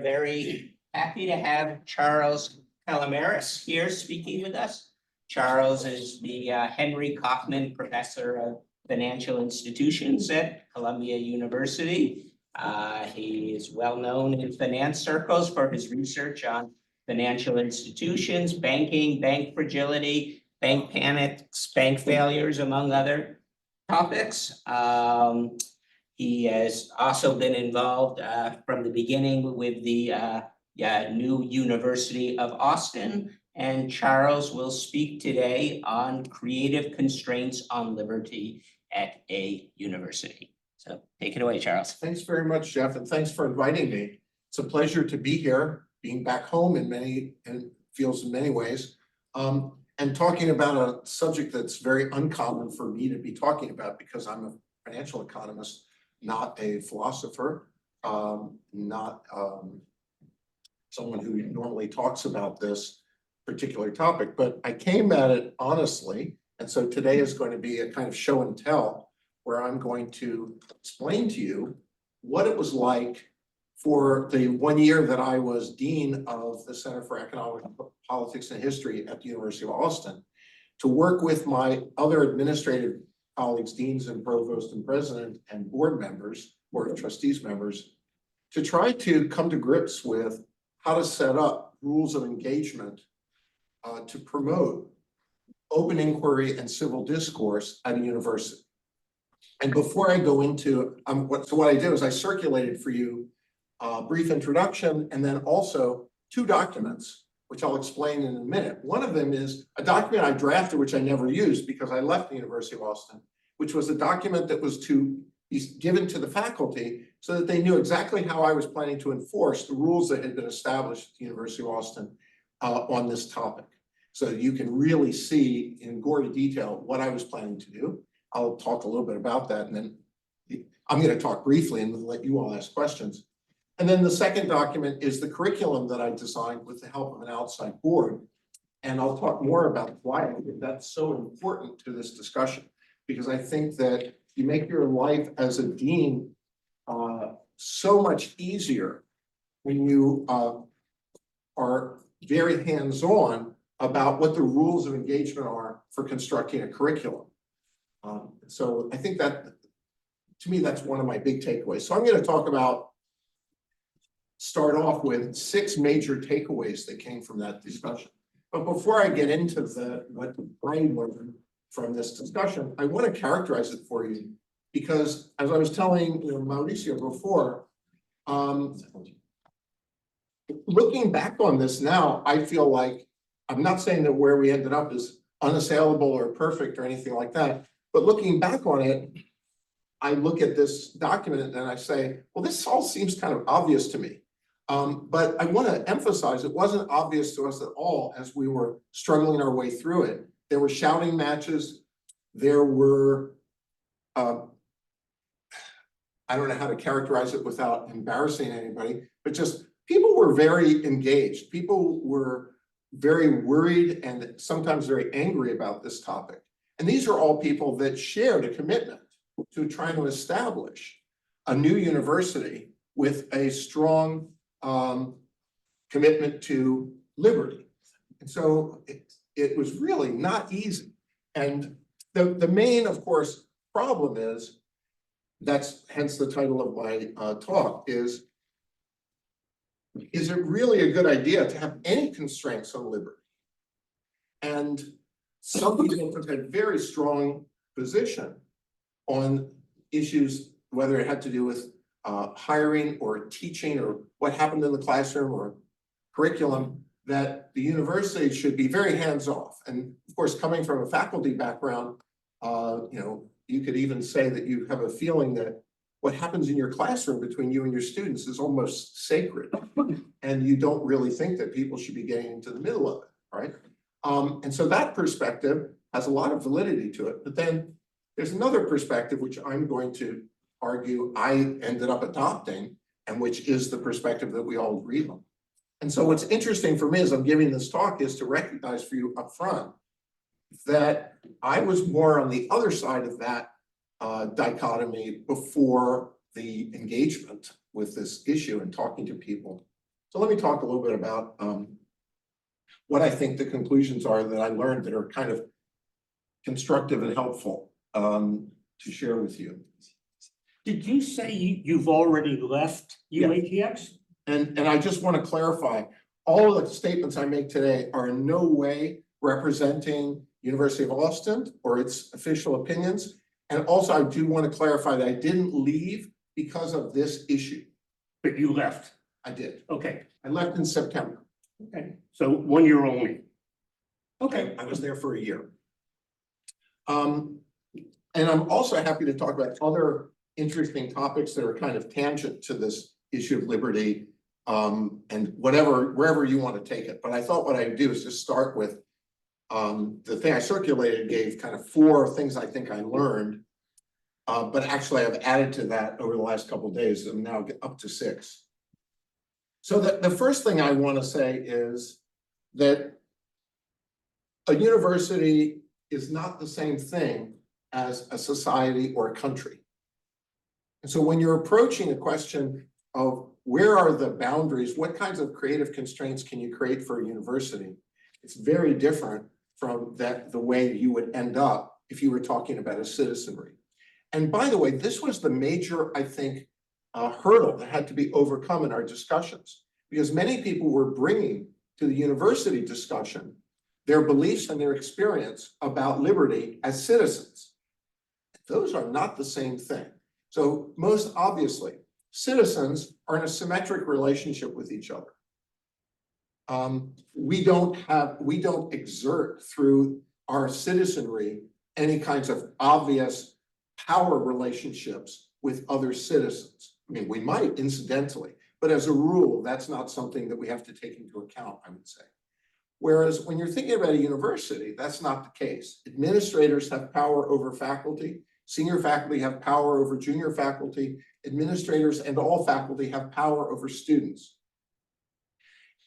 very happy to have Charles Calomiris here speaking with us. Charles is the Henry Kaufman Professor of Financial Institutions at Columbia University. He is well known in finance circles for his research on financial institutions, banking, bank fragility, bank panics, bank failures, among other topics. He has also been involved from the beginning with the new University of Austin. And Charles will speak today on creative constraints on liberty at a university. So take it away, Charles. Thanks very much, Jeff, and thanks for inviting me. It's a pleasure to be here, being back home feels in many ways, and talking about a subject that's very uncommon for me to be talking about because I'm a financial economist, not a philosopher, not someone who normally talks about this particular topic, but I came at it honestly. And so today is going to be a kind of show and tell where I'm going to explain to you what it was like for the 1 year that I was Dean of the Center for Economic Politics and History at the University of Austin, to work with my other administrative colleagues, deans and provost and president and board members, board of trustees members, to try to come to grips with how to set up rules of engagement to promote open inquiry and civil discourse at a university. And before I go into what I did is I circulated for you a brief introduction and then also two documents, which I'll explain in a minute. One of them is a document I drafted, which I never used because I left the University of Austin, which was a document that was to be given to the faculty so that they knew exactly how I was planning to enforce the rules that had been established at the University of Austin on this topic. So you can really see in gory detail what I was planning to do. I'll talk a little bit about that, and then I'm going to talk briefly and let you all ask questions. And then the second document is the curriculum that I designed with the help of an outside board. And I'll talk more about why I think that's so important to this discussion, because I think that you make your life as a dean so much easier when you are very hands-on about what the rules of engagement are for constructing a curriculum. So I think that, to me, that's one of my big takeaways. So I'm going to start off with 6 major takeaways that came from that discussion. But before I get into what I learned from this discussion, I want to characterize it for you, because as I was telling Mauricio before, looking back on this now, I feel like, I'm not saying that where we ended up is unassailable or perfect or anything like that, but looking back on it, I look at this document and I say, well, this all seems kind of obvious to me. But I want to emphasize it wasn't obvious to us at all as we were struggling our way through it. There were shouting matches. There were, I don't know how to characterize it without embarrassing anybody, but just people were very engaged. People were very worried and sometimes very angry about this topic. And these are all people that shared a commitment to trying to establish a new university with a strong commitment to liberty. And so it was really not easy. And the main, of course, problem is, that's hence the title of my talk, is it really a good idea to have any constraints on liberty? And some people took a very strong position on issues, whether it had to do with hiring or teaching or what happened in the classroom or curriculum, that the university should be very hands-off. And of course, coming from a faculty background, you could even say that you have a feeling that what happens in your classroom between you and your students is almost sacred. And you don't really think that people should be getting into the middle of it, right? And so that perspective has a lot of validity to it. But then there's another perspective, which I'm going to argue I ended up adopting, and which is the perspective that we all agree on. And so what's interesting for me as I'm giving this talk is to recognize for you up front that I was more on the other side of that dichotomy before the engagement with this issue and talking to people So let me talk a little bit about what I think the conclusions are that I learned that are kind of constructive and helpful to share with you. Did you say you've already left UATX? And I just want to clarify, all of the statements I make today are in no way representing University of Austin or its official opinions. And also, I do want to clarify that I didn't leave because of this issue. But you left. I did. Okay, I left in September. okay. So 1 year only. Okay. I was there for a year. And I'm also happy to talk about other interesting topics that are kind of tangent to this issue of liberty, and wherever you want to take it. But I thought what I'd do is just start with the thing I circulated gave kind of 4 things I think I learned, but actually I've added to that over the last couple of days and now get up to 6. So the first thing I want to say is that a university is not the same thing as a society or a country. And so when you're approaching a question of where are the boundaries, what kinds of creative constraints can you create for a university, it's very different from the way you would end up if you were talking about a citizenry. And by the way, this was the major, I think, hurdle that had to be overcome in our discussions, because many people were bringing to the university discussion their beliefs and their experience about liberty as citizens. Those are not the same thing. So most obviously, citizens are in a symmetric relationship with each other. We don't exert through our citizenry any kinds of obvious power relationships with other citizens. I mean, we might incidentally, but as a rule, that's not something that we have to take into account, I would say. Whereas when you're thinking about a university, that's not the case. Administrators have power over faculty. Senior faculty have power over junior faculty. Administrators and all faculty have power over students.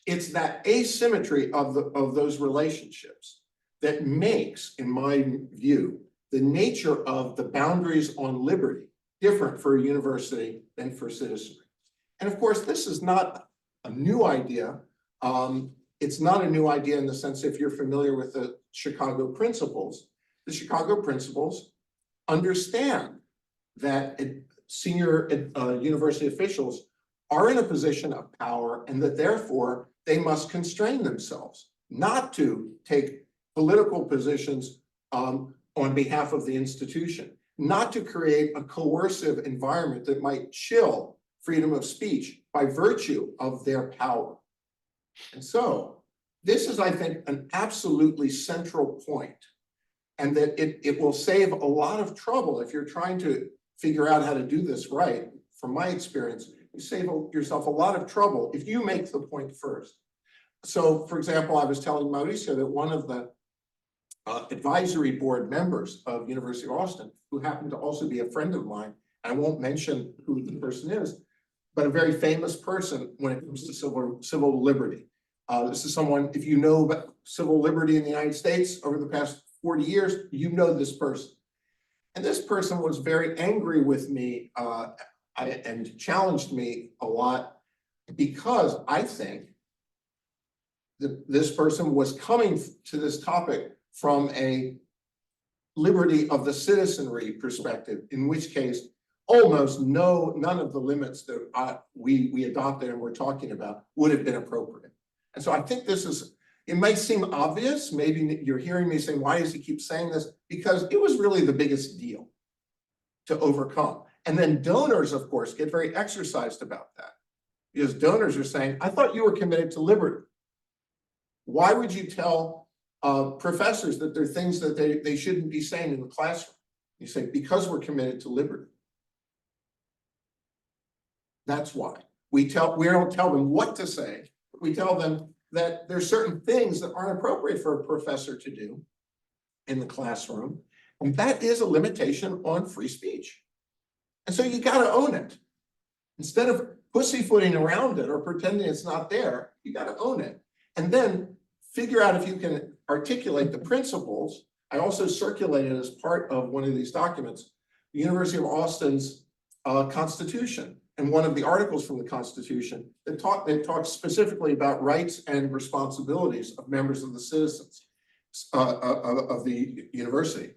It's that asymmetry of those relationships that makes, in my view, the nature of the boundaries on liberty different for a university than for citizenry. And of course, this is not a new idea. It's not a new idea in the sense, if you're familiar with the Chicago principles, the Chicago principles understand that senior university officials are in a position of power and that therefore they must constrain themselves not to take political positions on behalf of the institution, not to create a coercive environment that might chill freedom of speech by virtue of their power. And so this is, I think, an absolutely central point, and that it will save a lot of trouble if you're trying to figure out how to do this right. From my experience, you save yourself a lot of trouble if you make the point first. So, for example, I was telling Mauricio that one of the advisory board members of University of Austin, who happened to also be a friend of mine, I won't mention who the person is, but a very famous person when it comes to civil liberty. This is someone, if you know about civil liberty in the United States over the past 40 years, you know this person. And this person was very angry with me and challenged me a lot, because I think that this person was coming to this topic from a liberty of the citizenry perspective, in which case almost none of the limits that we adopted and we're talking about would have been appropriate. And so I think this is, it might seem obvious, maybe you're hearing me saying, why does he keep saying this? Because it was really the biggest deal to overcome. And then donors, of course, get very exercised about that, because donors are saying, I thought you were committed to liberty. Why would you tell professors that there are things that they shouldn't be saying in the classroom? You say, because we're committed to liberty. That's why. We don't tell them what to say, but we tell them that there's certain things that aren't appropriate for a professor to do in the classroom. And that is a limitation on free speech. And so you got to own it. Instead of pussyfooting around it or pretending it's not there, you got to own it. And then figure out if you can articulate the principles. I also circulated as part of one of these documents, the University of Austin's Constitution, in one of the articles from the Constitution that talks specifically about rights and responsibilities of members of the citizens of the university.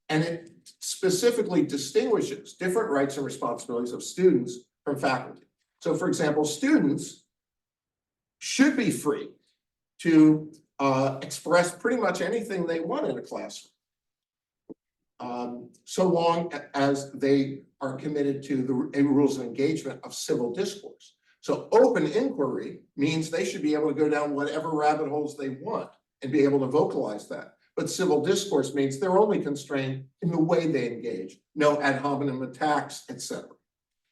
And it specifically distinguishes different rights and responsibilities of students from faculty. So for example, students should be free to express pretty much anything they want in a classroom, so long as they are committed to the rules of engagement of civil discourse. So open inquiry means they should be able to go down whatever rabbit holes they want and be able to vocalize that. But civil discourse means they're only constrained in the way they engage, no ad hominem attacks, etc.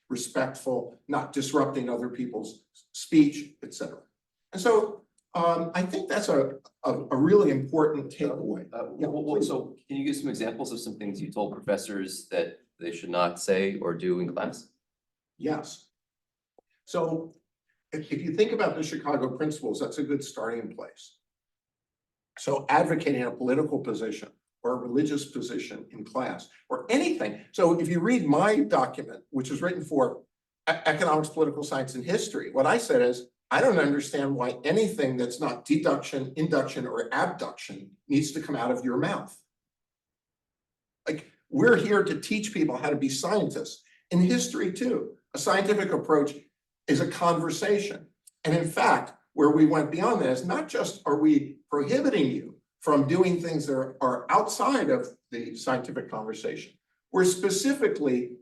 Respectful, not disrupting other people's speech, etc. And so I think that's a really important takeaway. So can you give some examples of some things you told professors that they should not say or do in class? Yes. So if you think about the Chicago principles, that's a good starting place. So advocating a political position or a religious position in class or anything. So if you read my document, which is written for economics, political science, and history, what I said is, I don't understand why anything that's not deduction, induction, or abduction needs to come out of your mouth. Like, we're here to teach people how to be scientists. In history too, a scientific approach is a conversation. And in fact, where we went beyond that is not just are we prohibiting you from doing things that are outside of the scientific conversation, we're specifically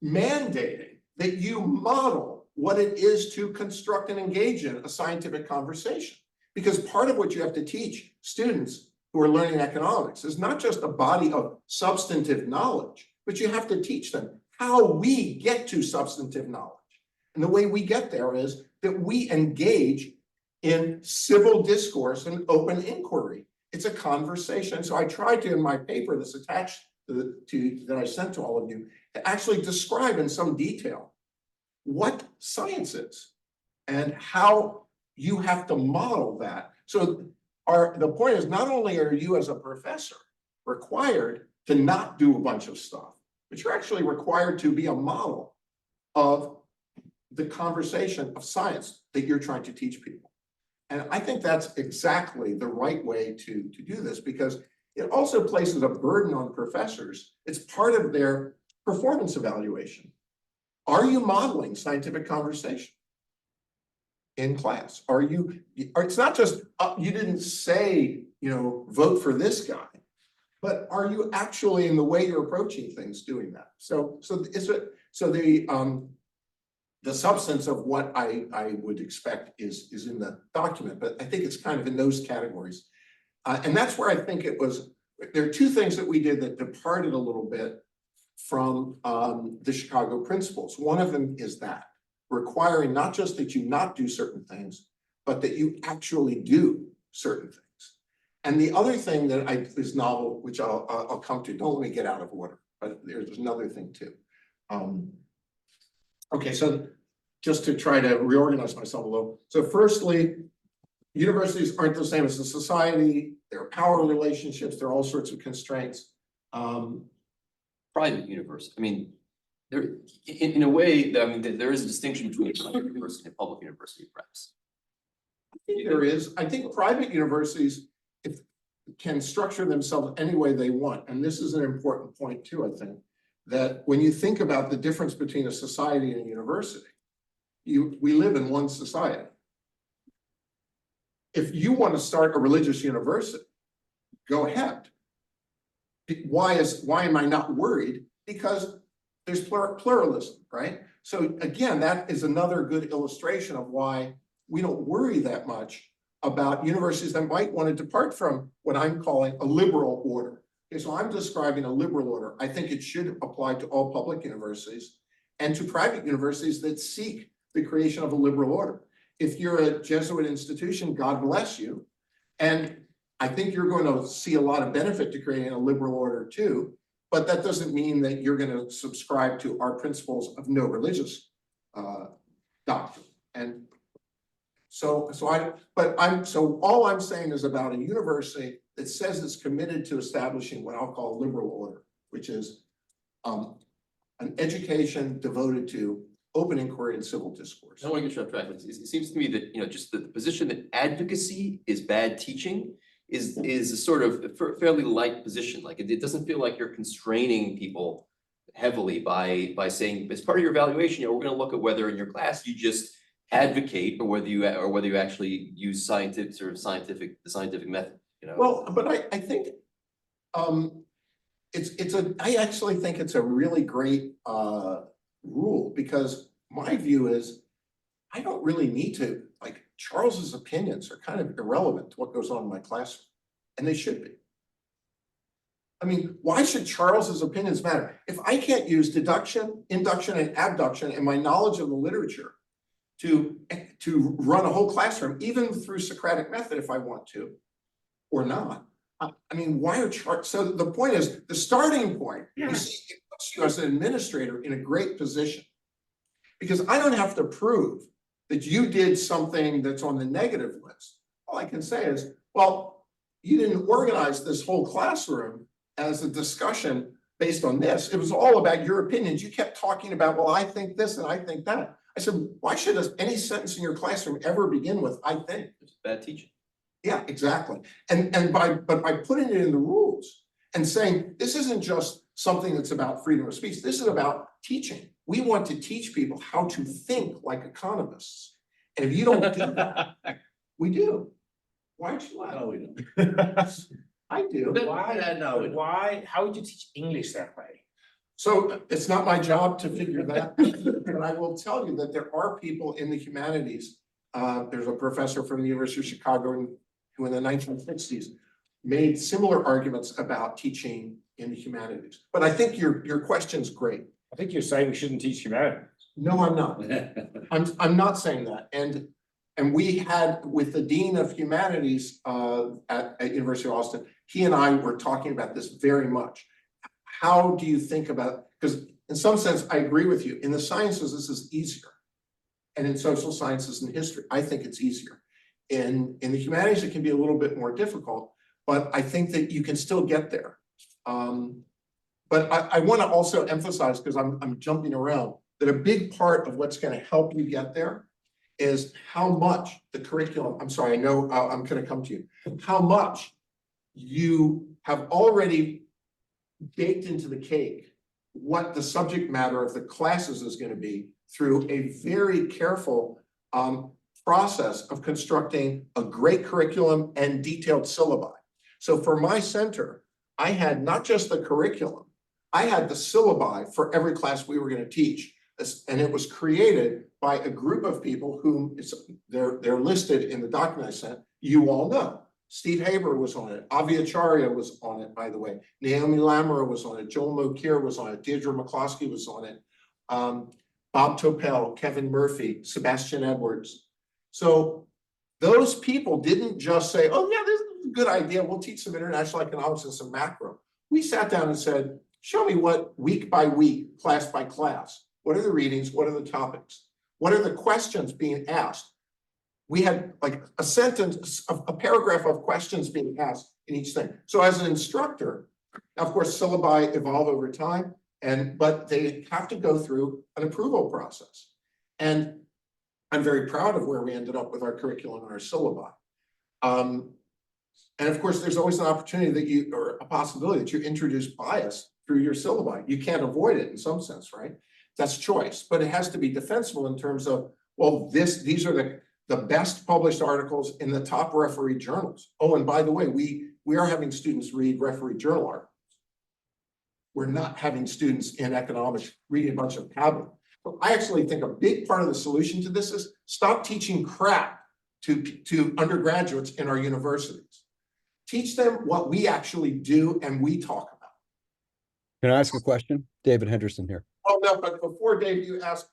mandating that you model what it is to construct and engage in a scientific conversation. Because part of what you have to teach students who are learning economics is not just a body of substantive knowledge, but you have to teach them how we get to substantive knowledge. And the way we get there is that we engage in civil discourse and open inquiry. It's a conversation. So I tried to, in my paper that's attached that I sent to all of you, to actually describe in some detail what science is and how you have to model that. So the point is, not only are you as a professor required to not do a bunch of stuff, but you're actually required to be a model of the conversation of science that you're trying to teach people. And I think that's exactly the right way to do this, because it also places a burden on professors. It's part of their performance evaluation. Are you modeling scientific conversation in class? It's not just, you didn't say, vote for this guy, but are you actually, in the way you're approaching things, doing that? So the substance of what I would expect is in the document, but I think it's kind of in those categories. And that's where I think there are two things that we did that departed a little bit from the Chicago principles. One of them is that requiring not just that you not do certain things, but that you actually do certain things. And the other thing that is novel, which I'll come to, don't let me get out of order, but there's another thing too. Okay, so just to try to reorganize myself a little. So firstly, universities aren't the same as a society. There are power relationships. There are all sorts of constraints. Private university, I mean, there, in a way, there is a distinction between a private university and a public university, perhaps. I think there is. I think private universities can structure themselves any way they want. And this is an important point too, I think, that when you think about the difference between a society and a university, we live in one society. If you want to start a religious university, go ahead. Why am I not worried? Because there's pluralism, right? So again, that is another good illustration of why we don't worry that much about universities that might want to depart from what I'm calling a liberal order. Okay, so I'm describing a liberal order. I think it should apply to all public universities and to private universities that seek the creation of a liberal order. If you're a Jesuit institution, God bless you. And I think you're going to see a lot of benefit to creating a liberal order too, but that doesn't mean that you're going to subscribe to our principles of no religious doctrine. And so all I'm saying is about a university that says it's committed to establishing what I'll call a liberal order, which is an education devoted to open inquiry and civil discourse. I don't want to get you off track, but it seems to me that, just the position that advocacy is bad teaching is a sort of fairly light position. Like, it doesn't feel like you're constraining people heavily by saying, as part of your evaluation, we're gonna look at whether in your class you just advocate or whether you actually use the scientific method, Well, but I think, I actually think it's a really great, rule, because my view is, I don't really need to, like, Charles's opinions are kind of irrelevant to what goes on in my classroom, and they should be. I mean, why should Charles's opinions matter? If I can't use deduction, induction, and abduction and my knowledge of the literature to run a whole classroom, even through Socratic method, if I want to, or not. I mean, why are Charles? So the point is, the starting point, you see, it puts you as an administrator in a great position. Because I don't have to prove that you did something that's on the negative list. All I can say is, well, you didn't organize this whole classroom as a discussion based on this. It was all about your opinions. You kept talking about, well, I think this and I think that. I said, why should any sentence in your classroom ever begin with, I think? It's bad teaching. Yeah, exactly. And by putting it in the rules and saying, this isn't just something that's about freedom of speech, this is about teaching. We want to teach people how to think like economists. And if you don't do that, we do. Why'd you laugh? No, we don't. I do. Why, how would you teach English that way? So it's not my job to figure that, but I will tell you that there are people in the humanities. There's a professor from the University of Chicago who in the 1960s made similar arguments about teaching in the humanities. But I think your question's great. I think you're saying we shouldn't teach humanities. No, I'm not. I'm not saying that. And we had, with the Dean of Humanities at University of Austin, he and I were talking about this very much. How do you think about, because in some sense, I agree with you. In the sciences, this is easier. And in social sciences and history, I think it's easier. In the humanities, it can be a little bit more difficult, but I think that you can still get there. But I want to also emphasize, because I'm jumping around, that a big part of what's going to help you get there is how much the curriculum, I'm sorry, I know I'm going to come to you, how much you have already baked into the cake what the subject matter of the classes is going to be through a very careful process of constructing a great curriculum and detailed syllabi. So for my center, I had not just the curriculum, I had the syllabi for every class we were going to teach. And it was created by a group of people whom they're listed in the document I sent. You all know. Steve Haber was on it. Avi Acharya was on it, by the way. Naomi Lamoureux was on it. Joel Mokir was on it. Deirdre McCloskey was on it. Bob Topel, Kevin Murphy, Sebastian Edwards. So those people didn't just say, oh yeah, this is a good idea. We'll teach some international economics and some macro. We sat down and said, show me what week by week, class by class. What are the readings? What are the topics? What are the questions being asked? We had like a sentence, a paragraph of questions being asked in each thing. So as an instructor, now of course, syllabi evolve over time, but they have to go through an approval process. And I'm very proud of where we ended up with our curriculum and our syllabi. And of course, there's always an opportunity or a possibility that you introduce bias through your syllabi. You can't avoid it in some sense, right? That's choice, but it has to be defensible in terms of, well, these are the best published articles in the top referee journals. Oh, and by the way, we are having students read referee journal articles. We're not having students in economics reading a bunch of tablet. So I actually think a big part of the solution to this is stop teaching crap to undergraduates in our universities. Teach them what we actually do and we talk about. Can I ask a question? David Henderson here. Oh, no, but before Dave, you ask,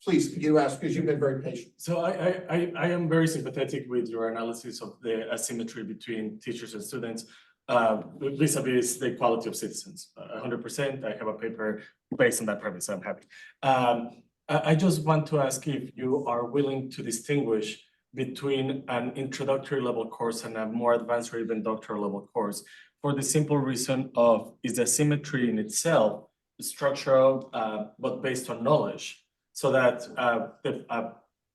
please, you ask because you've been very patient. So I am very sympathetic with your analysis of the asymmetry between teachers and students vis-a-vis the equality of citizens. 100%. I have a paper based on that premise, so I'm happy. I just want to ask if you are willing to distinguish between an introductory level course and a more advanced or even doctoral level course, for the simple reason of, is the asymmetry in itself structural, but based on knowledge. so that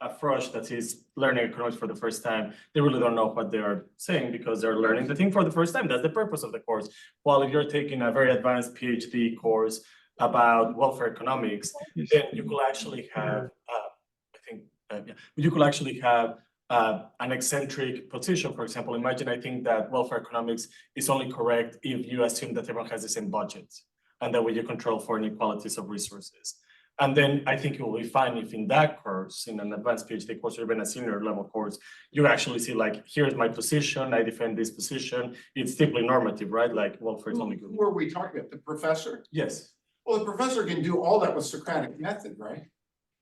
a fresh that is learning economics for the first time, they really don't know what they are saying because they're learning the thing for the first time. That's the purpose of the course. While if you're taking a very advanced PhD course about welfare economics, then you could actually have, you could actually have an eccentric position. For example, imagine I think that welfare economics is only correct if you assume that everyone has the same budget, and that way you control for inequalities of resources. And then I think it will be fine if in that course, in an advanced PhD course or even a senior level course, you actually see like, here's my position, I defend this position. It's deeply normative, right? Like welfare is only good. Who are we talking about? The professor? Yes. Well, the professor can do all that with Socratic method, right?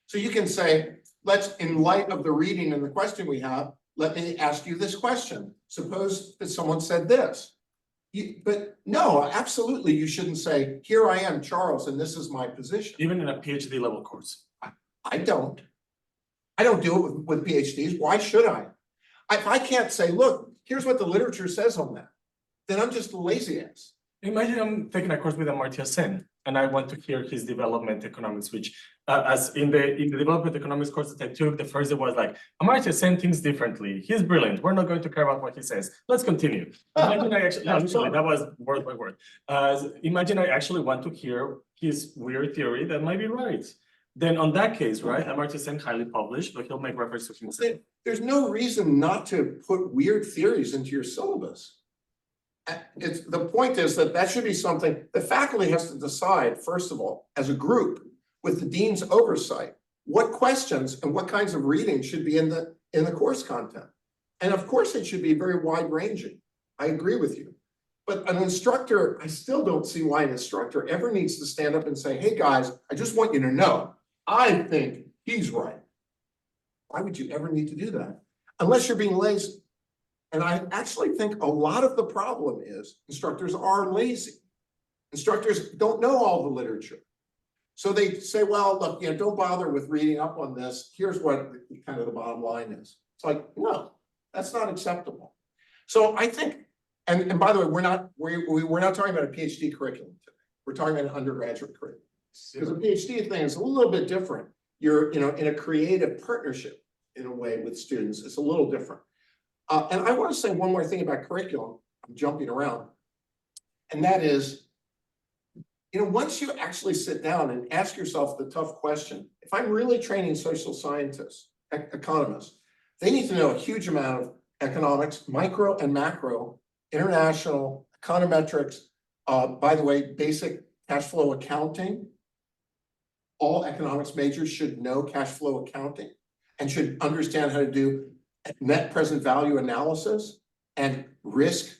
So you can say, let's, in light of the reading and the question we have, let me ask you this question. Suppose that someone said this. But no, absolutely, you shouldn't say, here I am, Charles, and this is my position. Even in a PhD level course. I don't. I don't do it with PhDs. Why should I? If I can't say, look, here's what the literature says on that, then I'm just a lazy ass. Imagine I'm taking a course with Amartya Sen, and I want to hear his development economics, which as in the development economics course that I took, the first day was like, Amartya Sen thinks differently. He's brilliant. We're not going to care about what he says. Let's continue. Imagine I actually, literally, that was word by word. Imagine I actually want to hear his weird theory that might be right. Then on that case, right, Amartya Sen highly published, but he'll make reference to himself. There's no reason not to put weird theories into your syllabus. The point is that should be something the faculty has to decide, first of all, as a group, with the dean's oversight, what questions and what kinds of reading should be in the course content. And of course, it should be very wide-ranging. I agree with you. But an instructor, I still don't see why an instructor ever needs to stand up and say, hey guys, I just want you to know, I think he's right. Why would you ever need to do that? Unless you're being lazy. And I actually think a lot of the problem is instructors are lazy. Instructors don't know all the literature. So they say, well, look, don't bother with reading up on this. Here's what kind of the bottom line is. It's like, no, that's not acceptable. So I think, and by the way, we're not talking about a PhD curriculum today. We're talking about an undergraduate curriculum. Because a PhD thing is a little bit different. You're, in a creative partnership in a way with students. It's a little different. And I want to say one more thing about curriculum. I'm jumping around. And that is, once you actually sit down and ask yourself the tough question, if I'm really training social scientists, economists, they need to know a huge amount of economics, micro and macro, international, econometrics, by the way, basic cash flow accounting. All economics majors should know cash flow accounting and should understand how to do net present value analysis and risk,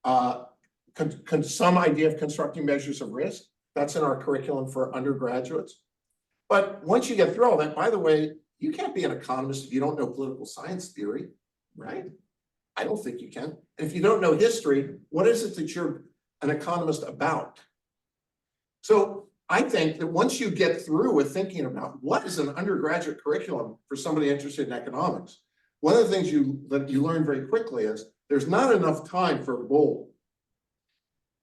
some idea of constructing measures of risk. That's in our curriculum for undergraduates. But once you get through all that, by the way, you can't be an economist if you don't know political science theory, right? I don't think you can. And if you don't know history, what is it that you're an economist about? So I think that once you get through with thinking about what is an undergraduate curriculum for somebody interested in economics, one of the things that you learn very quickly is there's not enough time for bull.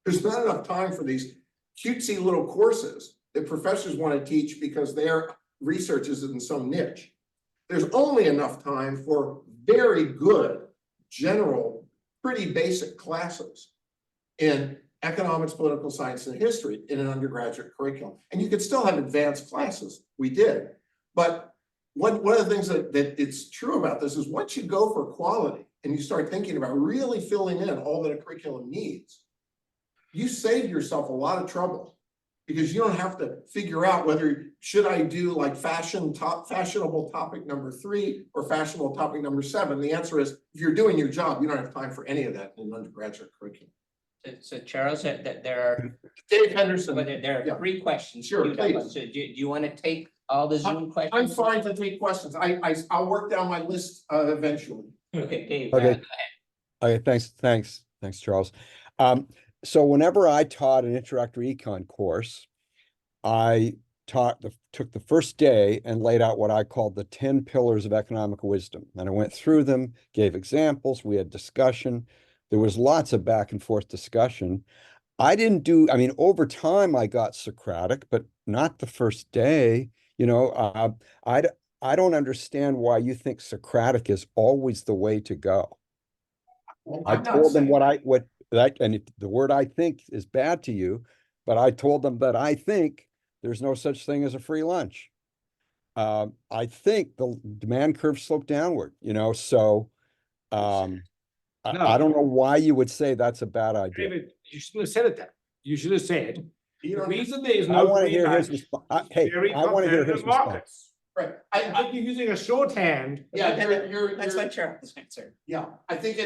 There's not enough time for these cutesy little courses that professors want to teach because their research is in some niche. There's only enough time for very good, general, pretty basic classes in economics, political science, and history in an undergraduate curriculum. And you could still have advanced classes. We did. But one of the things that it's true about this is once you go for quality and you start thinking about really filling in all that a curriculum needs, you save yourself a lot of trouble because you don't have to figure out whether should I do like fashionable topic number 3 or fashionable topic number 7. The answer is if you're doing your job, you don't have time for any of that in an undergraduate curriculum. So Charles, there are, Dave Henderson. but there are 3 questions. Sure, queued up. please. So do you want to take all the Zoom questions? I'm fine to take questions. I'll work down my list eventually. Okay, Dave. Okay. Okay, thanks, Charles. So whenever I taught an introductory econ course, I took the first day and laid out what I called the 10 pillars of economic wisdom. And I went through them, gave examples, we had discussion. There was lots of back and forth discussion. Over time I got Socratic, but not the first day. You know, I don't understand why you think Socratic is always the way to go. Well, I I'm not told them saying what that, and if the word I think is bad to you, but I told them that I think there's no such thing as a free lunch. I think the demand curve sloped downward, you know, so I No. don't know why you would say that's a bad idea. David, you shouldn't have said it that. You should have said, You the don't- reason there is I no want to free hear his lunch response. is Hey, very I want to hear his competitive response. markets. Right, I think you're using a shorthand. yeah, Let's let Charles answer. yeah, I think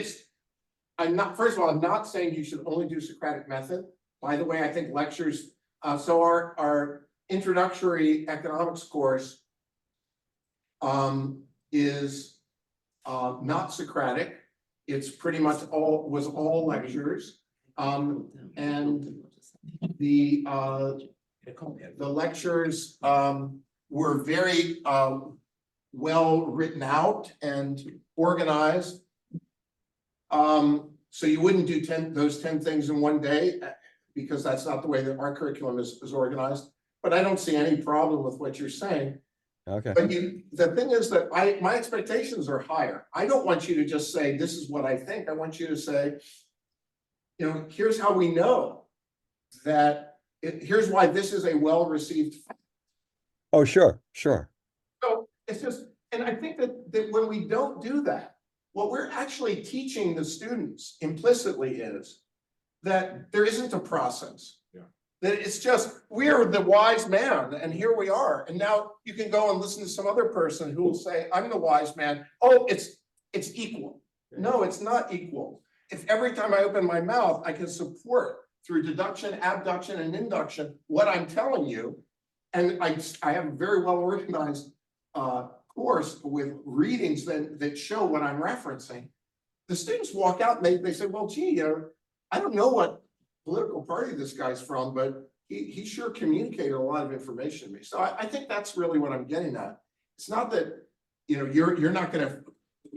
I'm not, first of all, I'm not saying you should only do Socratic method. By the way, I think lectures, so our introductory economics course is not Socratic. It's pretty much all lectures. And the lectures were very well written out and organized. So you wouldn't do those 10 things in one day, because that's not the way that our curriculum is organized. But I don't see any problem with what you're saying. Okay. But the thing is that my expectations are higher. I don't want you to just say, this is what I think. I want you to say, you know, here's how we know that here's why this is a well-received. Oh, sure, sure. So it's just, and I think that when we don't do that, what we're actually teaching the students implicitly is that there isn't a process. Yeah. That it's just, we're the wise man and here we are. And now you can go and listen to some other person who will say, I'm the wise man. Oh, it's equal. No, it's not equal. If every time I open my mouth, I can support through deduction, abduction, and induction what I'm telling you, and I have a very well organized course with readings that show what I'm referencing, the students walk out and they say, well, gee, I don't know what political party this guy's from, but he sure communicated a lot of information to me. So I think that's really what I'm getting at. It's not that, you know, you're not going to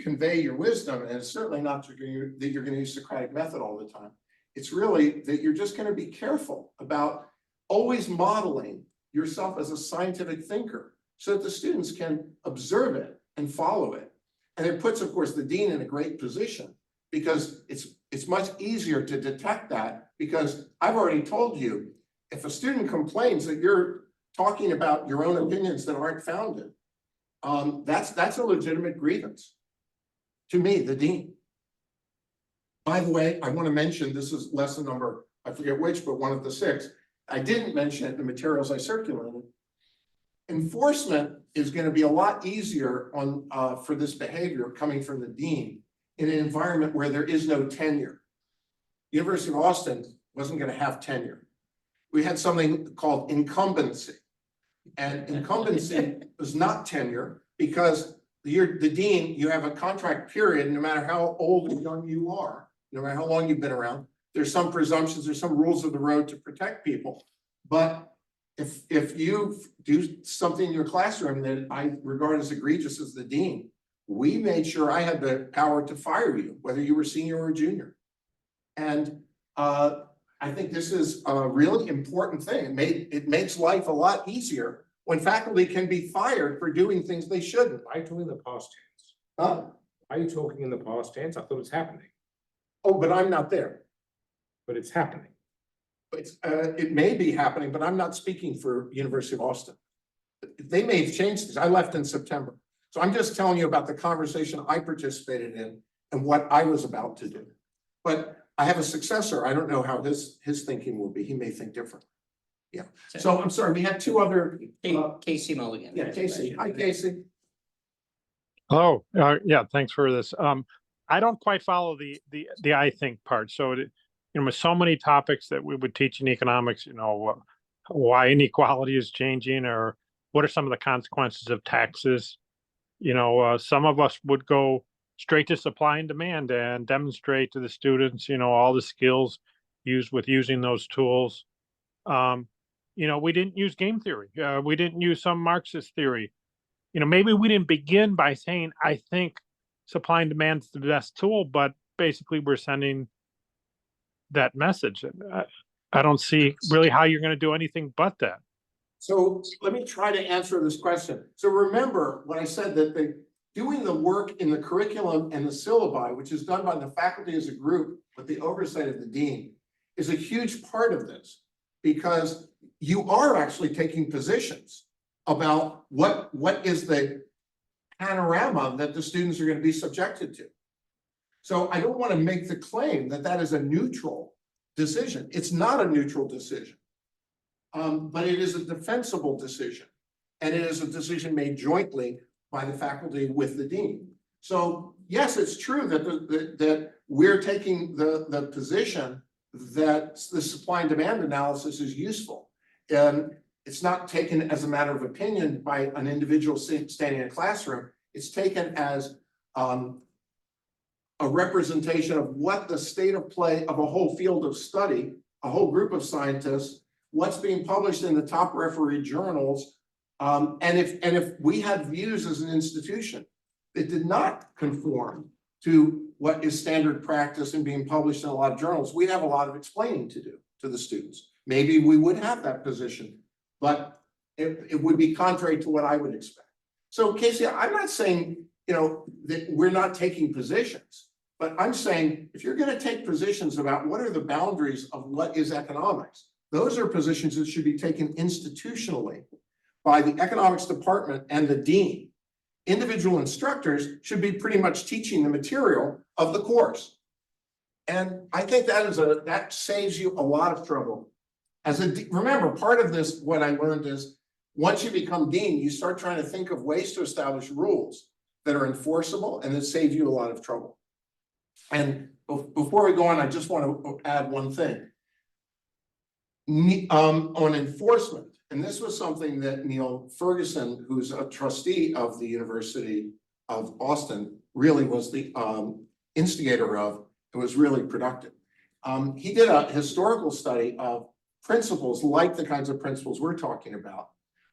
convey your wisdom, and it's certainly not that you're going to use Socratic method all the time. It's really that you're just going to be careful about always modeling yourself as a scientific thinker so that the students can observe it and follow it. And it puts, of course, the dean in a great position, because it's much easier to detect that, because I've already told you, if a student complains that you're talking about your own opinions that aren't founded, that's a legitimate grievance to me, the dean. By the way, I want to mention, this is lesson number, I forget which, but one of the 6. I didn't mention it in the materials I circulated. Enforcement is going to be a lot easier on for this behavior coming from the dean in an environment where there is no tenure. University of Austin wasn't going to have tenure. We had something called incumbency, and incumbency was not tenure, because you're the dean, you have a contract period, no matter how old or young you are, no matter how long you've been around. There's some presumptions, there's some rules of the road to protect people. But if you do something in your classroom that I regard as egregious as the dean, we made sure I had the power to fire you, whether you were senior or junior. And I think this is a really important thing. It makes life a lot easier when faculty can be fired for doing things they shouldn't. Why are you talking in the past tense? Huh? Why are you talking in the past tense? I thought it's happening, Oh, but I'm not there. but it's happening. It may be happening, but I'm not speaking for University of Austin. They may have changed this. I left in September. So I'm just telling you about the conversation I participated in and what I was about to do. But I have a successor. I don't know how his thinking will be. He may think differently. Yeah. So I'm sorry, we had 2 other. Casey Mulligan. Yeah, Casey. Hi, Casey. Oh, yeah, thanks for this. I don't quite follow the I think part. So, with so many topics that we would teach in economics, why inequality is changing, or what are some of the consequences of taxes? Some of us would go straight to supply and demand and demonstrate to the students, all the skills used with using those tools. We didn't use game theory. We didn't use some Marxist theory. Maybe we didn't begin by saying, I think supply and demand is the best tool, but basically we're sending that message. And I don't see really how you're going to do anything but that. So let me try to answer this question. So remember when I said that doing the work in the curriculum and the syllabi, which is done by the faculty as a group with the oversight of the dean, is a huge part of this, because you are actually taking positions about what is the panorama that the students are going to be subjected to. So I don't want to make the claim that that is a neutral decision. It's not a neutral decision. But it is a defensible decision. And it is a decision made jointly by the faculty with the dean. So yes, it's true that that we're taking the position that the supply and demand analysis is useful. And it's not taken as a matter of opinion by an individual standing in a classroom. It's taken as a representation of what the state of play of a whole field of study, a whole group of scientists, what's being published in the top refereed journals. And if we had views as an institution that did not conform to what is standard practice and being published in a lot of journals, we'd have a lot of explaining to do to the students. Maybe we would have that position, but it would be contrary to what I would expect. So Casey, I'm not saying, that we're not taking positions, but I'm saying if you're going to take positions about what are the boundaries of what is economics, those are positions that should be taken institutionally by the economics department and the dean. Individual instructors should be pretty much teaching the material of the course. And I think that saves you a lot of trouble. Remember, part of this, what I learned is, once you become dean, you start trying to think of ways to establish rules that are enforceable and that save you a lot of trouble. And before we go on, I just want to add one thing. On enforcement, and this was something that Neil Ferguson, who's a trustee of the University of Austin, really was the instigator of. It was really productive. He did a historical study of principles like the kinds of principles we're talking about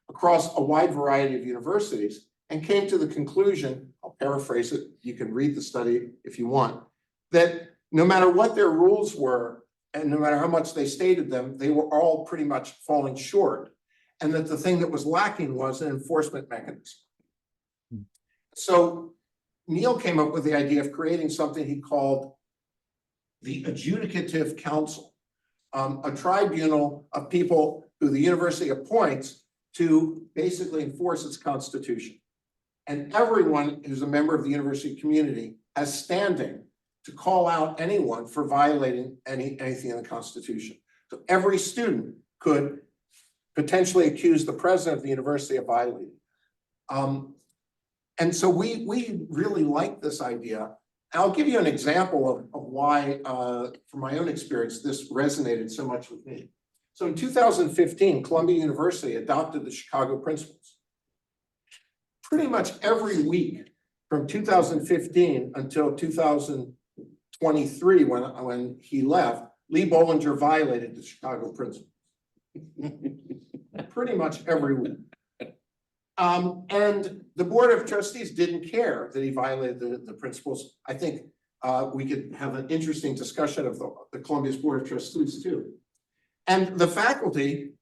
across a wide variety of universities, and came to the conclusion, I'll paraphrase it, you can read the study if you want, that no matter what their rules were, and no matter how much they stated them, they were all pretty much falling short. And that the thing that was lacking was an enforcement mechanism. So Neil came up with the idea of creating something he called the adjudicative council, a tribunal of people who the university appoints to basically enforce its constitution. And everyone who's a member of the university community has standing to call out anyone for violating anything in the Constitution. So every student could potentially accuse the president of the university of violating. And so we really like this idea. I'll give you an example of why, from my own experience, this resonated so much with me. So in 2015, Columbia University adopted the Chicago Principles. Pretty much every week from 2015 until 2023, when he left, Lee Bollinger violated the Chicago Principles. Pretty much every week. And the Board of Trustees didn't care that he violated the principles. I think we could have an interesting discussion of the Columbia's Board of Trustees too. And the faculty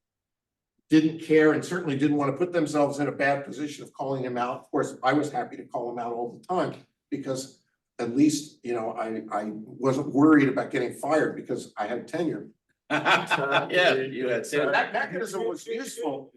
didn't care and certainly didn't want to put themselves in a bad position of calling him out. Of course, I was happy to call him out all the time because at least, I wasn't worried about getting fired because I had tenure. Yeah, you had So that mechanism was useful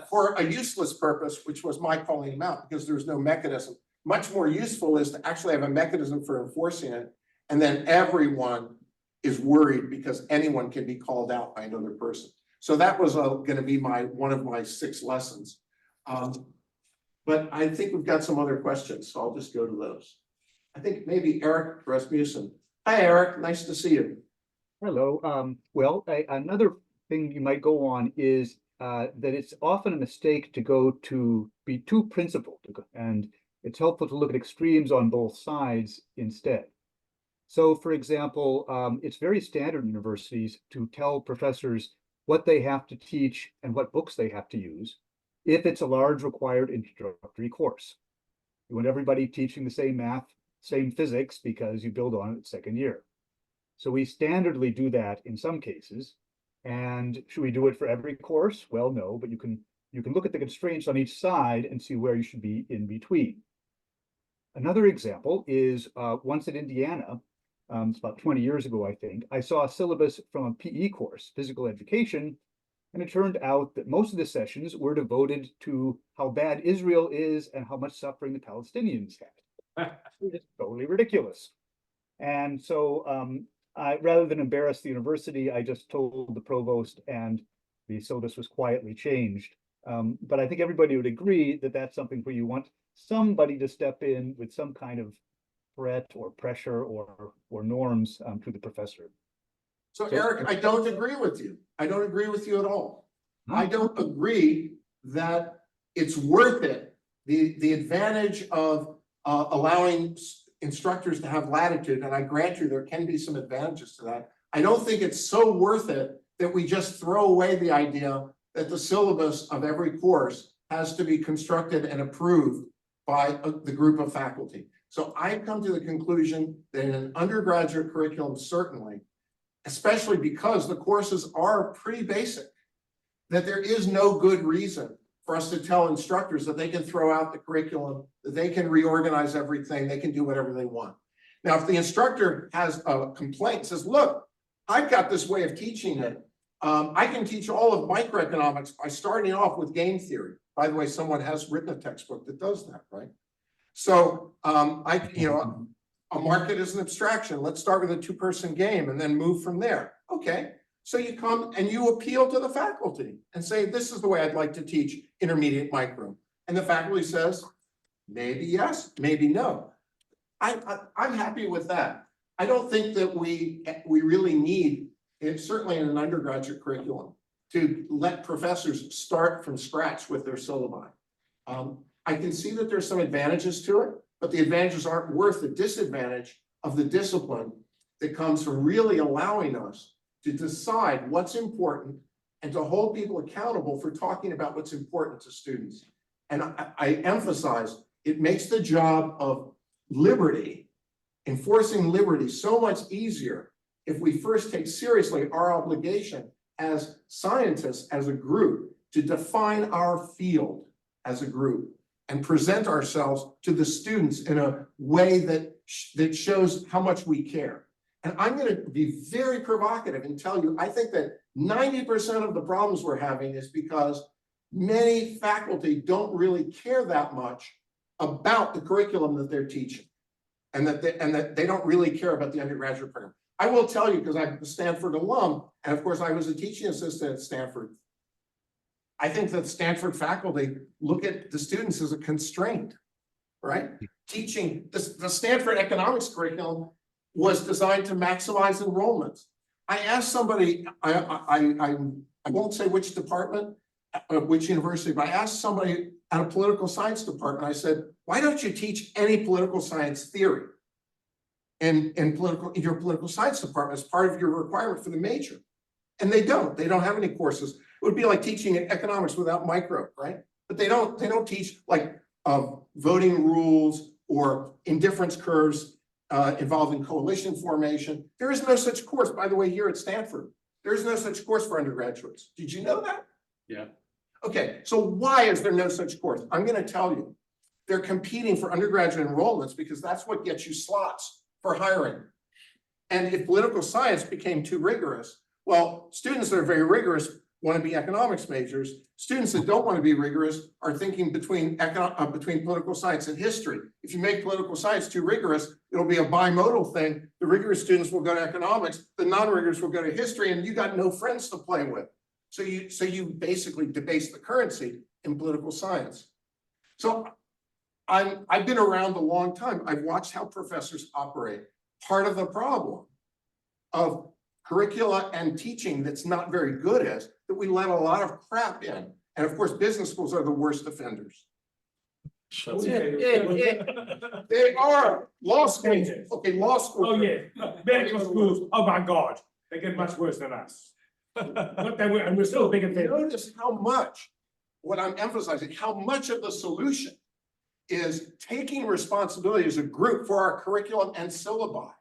for a useless purpose, which was my calling him out, because there's no mechanism. Much more useful is to actually have a mechanism for enforcing it, and then everyone is worried because anyone can be called out by another person. So that was going to be one of my 6 lessons. But I think we've got some other questions, so I'll just go to those. I think maybe Eric Rasmussen. Hi, Eric. Nice to see you. Hello. Another thing you might go on is that it's often a mistake to be too principled, and it's helpful to look at extremes on both sides instead. So, for example, it's very standard in universities to tell professors what they have to teach and what books they have to use if it's a large required introductory course. You want everybody teaching the same math, same physics, because you build on it second year. So we standardly do that in some cases. And should we do it for every course? Well, no, but you can you can look at the constraints on each side and see where you should be in between. Another example is once in Indiana, it's about 20 years ago, I think, I saw a syllabus from a PE course, physical education, and it turned out that most of the sessions were devoted to how bad Israel is and how much suffering the Palestinians had. It's totally ridiculous. And so rather than embarrass the university, I just told the provost, and the syllabus was quietly changed. But I think everybody would agree that that's something where you want somebody to step in with some kind of threat or pressure or norms to the professor. So Eric, I don't agree with you. I don't agree with you at all. I don't agree that it's worth it. The advantage of allowing instructors to have latitude, and I grant you there can be some advantages to that. I don't think it's so worth it that we just throw away the idea that the syllabus of every course has to be constructed and approved by the group of faculty. So I've come to the conclusion that in an undergraduate curriculum, certainly, especially because the courses are pretty basic, that there is no good reason for us to tell instructors that they can throw out the curriculum, that they can reorganize everything, they can do whatever they want. Now, if the instructor has a complaint, says, look, I've got this way of teaching it. I can teach all of microeconomics by starting off with game theory. By the way, someone has written a textbook that does that, right? So a market is an abstraction. Let's start with a two-person game and then move from there. Okay, so you come and you appeal to the faculty and say, this is the way I'd like to teach intermediate micro. And the faculty says, maybe yes, maybe no. I'm happy with that. I don't think that we really need, certainly in an undergraduate curriculum, to let professors start from scratch with their syllabi. I can see that there's some advantages to it, but the advantages aren't worth the disadvantage of the discipline that comes from really allowing us to decide what's important and to hold people accountable for talking about what's important to students. And I emphasize, it makes the job of liberty, enforcing liberty, so much easier if we first take seriously our obligation as scientists, as a group, to define our field as a group and present ourselves to the students in a way that shows how much we care. And I'm going to be very provocative and tell you, I think that 90% of the problems we're having is because many faculty don't really care that much about the curriculum that they're teaching, and that they don't really care about the undergraduate program. I will tell you, because I'm a Stanford alum, and of course I was a teaching assistant at Stanford, I think that Stanford faculty look at the students as a constraint, right? Teaching, the Stanford economics curriculum was designed to maximize enrollments. I asked somebody, I won't say which department, which university, but I asked somebody at a political science department, I said, why don't you teach any political science theory in your political science department as part of your requirement for the major? And they don't have any courses. It would be like teaching economics without micro, right? But they don't teach like voting rules or indifference curves involving coalition formation. There is no such course, by the way, here at Stanford. There is no such course for undergraduates. Did you know that? Yeah. Okay, so why is there no such course? I'm going to tell you. They're competing for undergraduate enrollments because that's what gets you slots for hiring. And if political science became too rigorous, well, students that are very rigorous want to be economics majors. Students that don't want to be rigorous are thinking between political science and history. If you make political science too rigorous, it'll be a bimodal thing. The rigorous students will go to economics, the non-rigorous will go to history, and you got no friends to play with. So you basically debase the currency in political science. So I've been around a long time. I've watched how professors operate. Part of the problem of curricula and teaching that's not very good is that we let a lot of crap in. And of course, business schools are the worst offenders. They are. Law schools. Okay, law schools. Oh, yeah, medical schools, oh my God, they get much worse than us. And we're still big and big. Notice how much, what I'm emphasizing, how much of the solution is taking responsibility as a group for our curriculum and syllabi.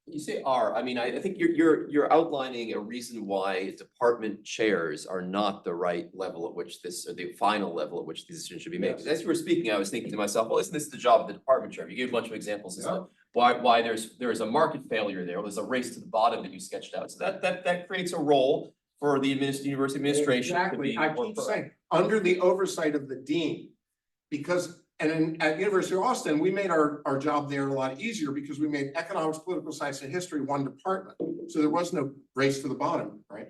You say are, I mean, I think you're outlining a reason why department chairs are not the right level at which this, or the final level at which this decision should be made. 'Cause as you were speaking, I was thinking to myself, well, listen, this is the job of the department chair. You gave a bunch of examples as to why there's a market failure there, or there's a race to the bottom that you sketched out. So that creates a role for the university administration to Exactly, be I more keep proactive. saying, under the oversight of the dean. Because, at University of Austin, we made our job there a lot easier because we made economics, political science, and history one department. So there was no race to the bottom, right?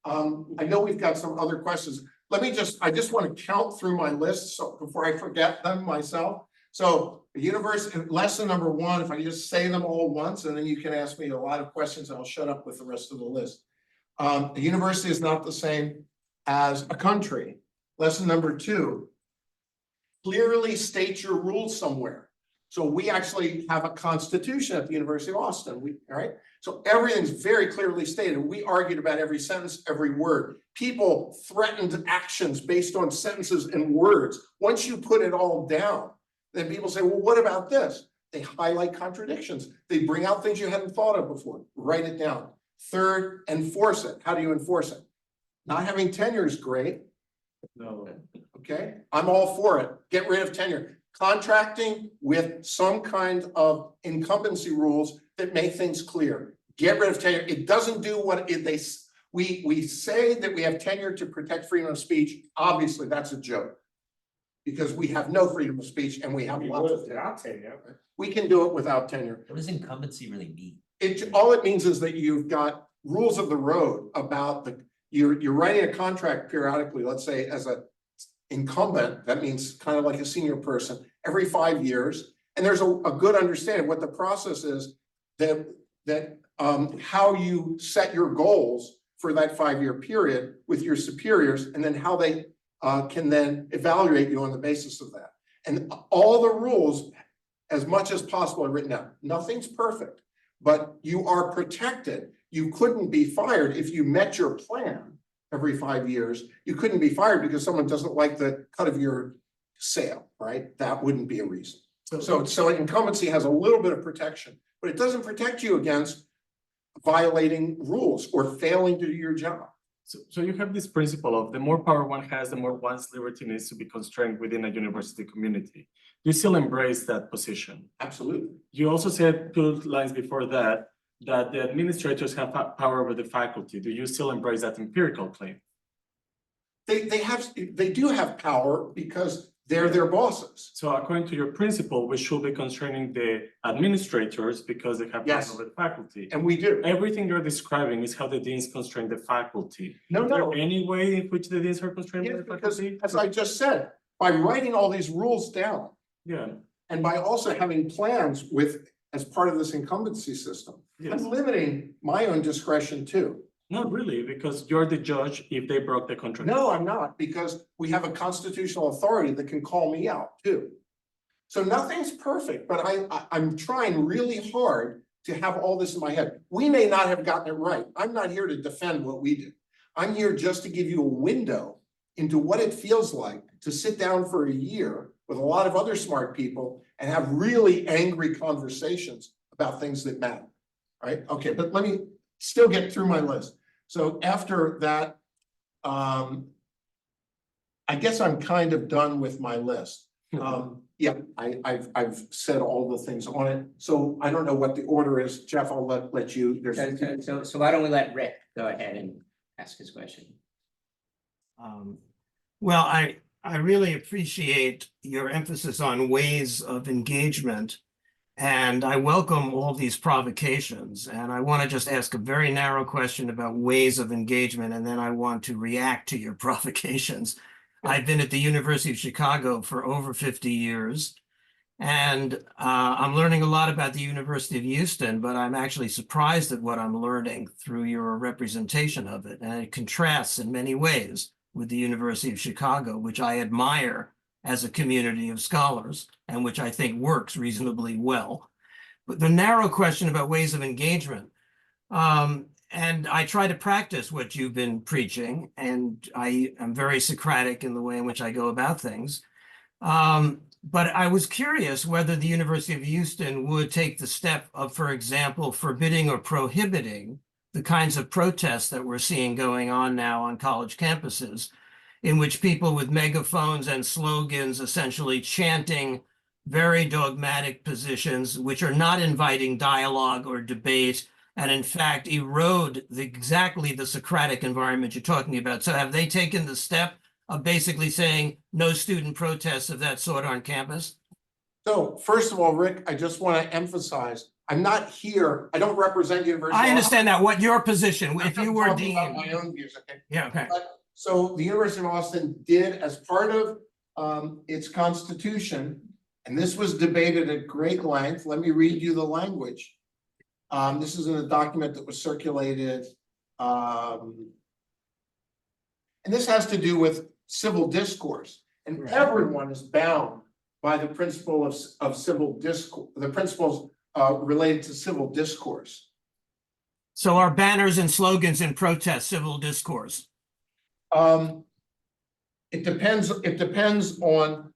I know we've got some other questions. I just want to count through my list, so before I forget them myself. So university, lesson number 1, if I just say them all once, and then you can ask me a lot of questions, and I'll shut up with the rest of the list. A university is not the same as a country. Lesson number 2, clearly state your rules somewhere. So we actually have a constitution at the University of Austin, all right? So everything's very clearly stated. We argued about every sentence, every word. People threatened actions based on sentences and words. Once you put it all down, then people say, well, what about this? They highlight contradictions. They bring out things you hadn't thought of before. Write it down. Third, enforce it. How do you enforce it? Not having tenure is great. No. Okay, I'm all for it. Get rid of tenure. Contracting with some kind of incumbency rules that make things clear. Get rid of tenure. It doesn't do what we say that we have tenure to protect freedom of speech. Obviously, that's a joke. Because we have no freedom of speech and we have lots of tenure. We can do it without tenure. What does incumbency really mean? All it means is that you've got rules of the road about you're writing a contract periodically, let's say as a incumbent, that means kind of like a senior person, every 5 years. And there's a good understanding what the process is that how you set your goals for that 5-year period with your superiors, and then how they can then evaluate you on the basis of that. And all the rules, as much as possible, are written down. Nothing's perfect, but you are protected. You couldn't be fired if you met your plan every 5 years. You couldn't be fired because someone doesn't like the cut of your sale, right? That wouldn't be a reason. So incumbency has a little bit of protection, but it doesn't protect you against violating rules or failing to do your job. So you have this principle of the more power one has, the more one's liberty needs to be constrained within a university community. Do you still embrace that position? Absolutely. You also said 2 lines before that the administrators have power over the faculty. Do you still embrace that empirical claim? They do have power because they're their bosses. So according to your principle, we should be constraining the administrators because they have Yes. power over the faculty. And we do. Everything you're describing is how the deans constrain the faculty. No, Is there no. any way in which the deans are constrained by Yes, the because faculty? as I just said, by writing all these rules down Yeah, and by also having plans as part of this incumbency system, yes. I'm limiting my own discretion too. Not really, because you're the judge if they broke the contract. No, I'm not, because we have a constitutional authority that can call me out too. So nothing's perfect, but I'm trying really hard to have all this in my head. We may not have gotten it right. I'm not here to defend what we do. I'm here just to give you a window into what it feels like to sit down for a year with a lot of other smart people and have really angry conversations about things that matter, right? Okay, but let me still get through my list. So after that, I guess I'm kind of done with my list. Yeah, I've said all the things on it. So I don't know what the order is. Jeff, I'll let you. So why don't we let Rick go ahead and ask his question? Well, I really appreciate your emphasis on ways of engagement. And I welcome all these provocations. And I want to just ask a very narrow question about ways of engagement, and then I want to react to your provocations. I've been at the University of Chicago for over 50 years, and I'm learning a lot about the University of Houston, but I'm actually surprised at what I'm learning through your representation of it. And it contrasts in many ways with the University of Chicago, which I admire as a community of scholars, and which I think works reasonably well. But the narrow question about ways of engagement, and I try to practice what you've been preaching, and I am very Socratic in the way in which I go about things. But I was curious whether the University of Houston would take the step of, for example, forbidding or prohibiting the kinds of protests that we're seeing going on now on college campuses, in which people with megaphones and slogans essentially chanting very dogmatic positions, which are not inviting dialogue or debate, and in fact erode exactly the Socratic environment you're talking about. So have they taken the step of basically saying no student protests of that sort on campus? So first of all, Rick, I just want to emphasize, I'm not here, I don't represent University. I understand that. What your position, I'm if you were talking about dean? my own views, okay? Yeah, okay. So the University of Austin did, as part of its constitution, and this was debated at great length. Let me read you the language. This is in a document that was circulated. And this has to do with civil discourse. And everyone is bound by the principle of civil discourse, the principles related to civil discourse. So are banners and slogans in protest civil discourse? It depends on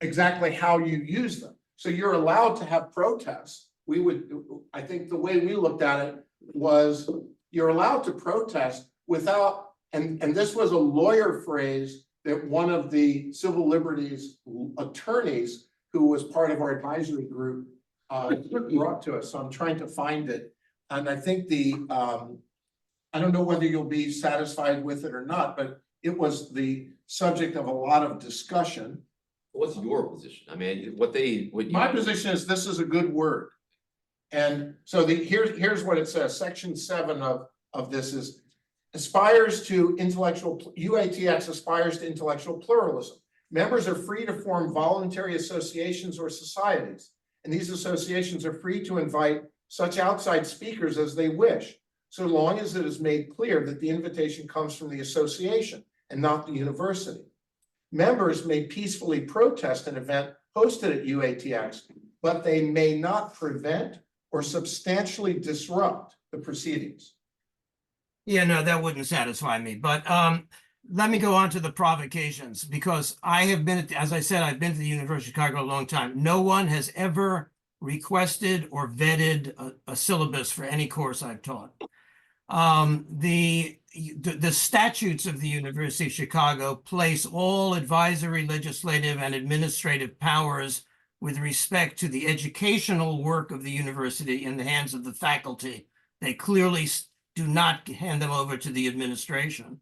exactly how you use them. So you're allowed to have protests. I think the way we looked at it was you're allowed to protest without, and this was a lawyer phrase that one of the civil liberties attorneys who was part of our advisory group brought to us. So I'm trying to find it. And I think I don't know whether you'll be satisfied with it or not, but it was the subject of a lot of discussion. What's your position? I mean, My position is this is a good word. And so here's what it says. Section 7 of this is UATX aspires to intellectual pluralism. Members are free to form voluntary associations or societies, and these associations are free to invite such outside speakers as they wish, so long as it is made clear that the invitation comes from the association and not the university. Members may peacefully protest an event hosted at UATX, but they may not prevent or substantially disrupt the proceedings. Yeah, no, that wouldn't satisfy me. But let me go on to the provocations, because I have been, as I said, I've been to the University of Chicago a long time. No one has ever requested or vetted a syllabus for any course I've taught. The statutes of the University of Chicago place all advisory, legislative, and administrative powers with respect to the educational work of the university in the hands of the faculty. They clearly do not hand them over to the administration.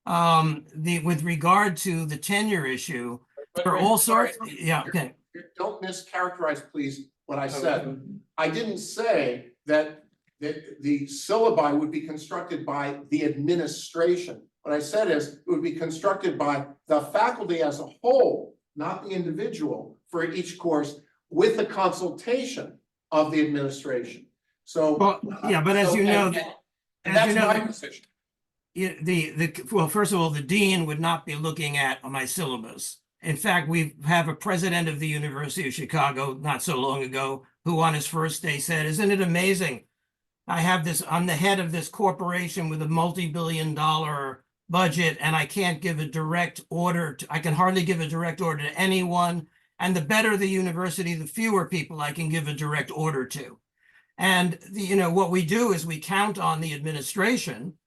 With regard to the tenure issue, there are all sorts. Yeah, okay. Don't mischaracterize, please, what I said. I didn't say that the syllabi would be constructed by the administration. What I said is it would be constructed by the faculty as a whole, not the individual, for each course, with the consultation of the administration. So, well, yeah, but as you know, and that's my position. Well, first of all, the dean would not be looking at my syllabus. In fact, we have a president of the University of Chicago not so long ago who on his first day said, "Isn't it amazing? I'm the head of this corporation with a multi-billion-dollar budget, and I can't give a direct order I can hardly give a direct order to anyone. And the better the university, the fewer people I can give a direct order to." And what we do is we count on the administration,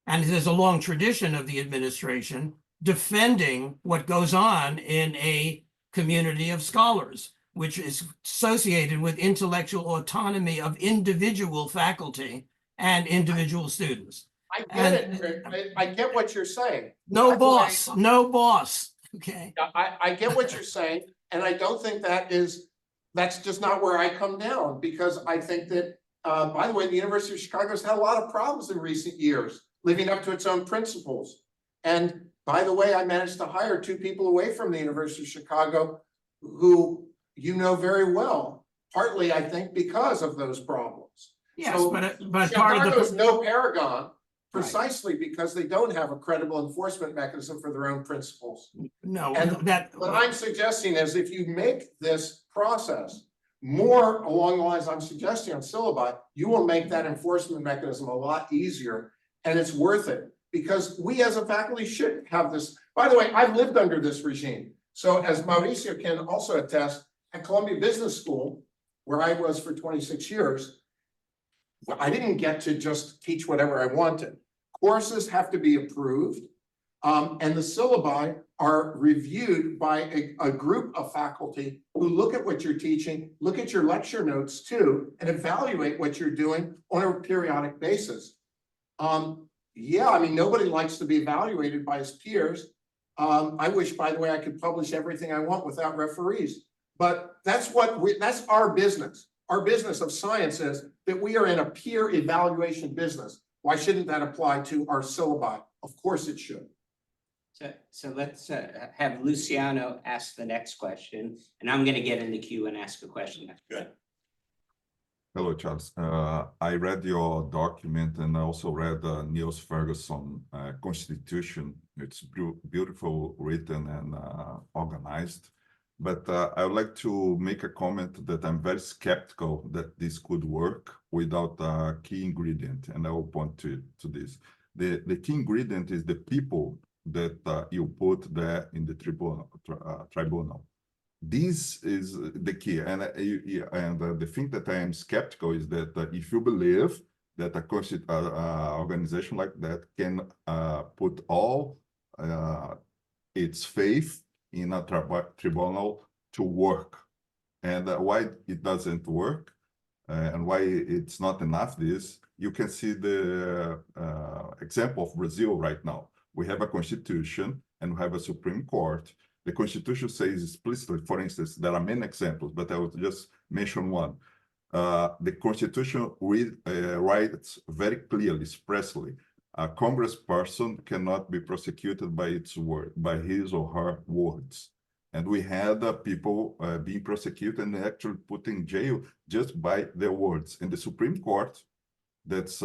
and there's a long tradition of the administration defending what goes on in a community of scholars, which is associated with intellectual autonomy of individual faculty and individual students. I get it. I get what you're saying. No boss, no boss. Okay. I get what you're saying, and I don't think that's just not where I come down, because I think that, by the way, the University of Chicago's had a lot of problems in recent years, living up to its own principles. And by the way, I managed to hire 2 people away from the University of Chicago who you know very well, partly, I think, because of those problems. Yes, so but part of Chicago's the no paragon, precisely because they don't have a credible enforcement mechanism for their own principles. no And that what I'm suggesting is if you make this process more along the lines I'm suggesting on syllabi, you will make that enforcement mechanism a lot easier, and it's worth it, because we as a faculty should have this. By the way, I've lived under this regime. So as Mauricio can also attest, at Columbia Business School, where I was for 26 years, I didn't get to just teach whatever I wanted. Courses have to be approved, and the syllabi are reviewed by a group of faculty who look at what you're teaching, look at your lecture notes too, and evaluate what you're doing on a periodic basis. Yeah, I mean, nobody likes to be evaluated by his peers. I wish, by the way, I could publish everything I want without referees, but that's our business. Our business of science is that we are in a peer evaluation business. Why shouldn't that apply to our syllabi? Of course it should. So let's have Luciano ask the next question, and I'm gonna get in the queue and ask a question. Good. Hello, Charles. I read your document and I also read Niels Ferguson Constitution. It's beautiful written and organized. But I would like to make a comment that I'm very skeptical that this could work without a key ingredient, and I will point to this. The key ingredient is the people that you put there in the tribunal. This is the key, and the thing that I am skeptical is that if you believe that a organization like that can put all its faith in a tribunal to work, and why it doesn't work, and why it's not enough. This you can see the example of Brazil right now. We have a constitution and we have a Supreme Court. The Constitution says explicitly, for instance, there are many examples, but I will just mention one. The Constitution writes very clearly, expressly, a congressperson cannot be prosecuted by by his or her words. And we had people being prosecuted and actually put in jail just by their words. And the Supreme Court that's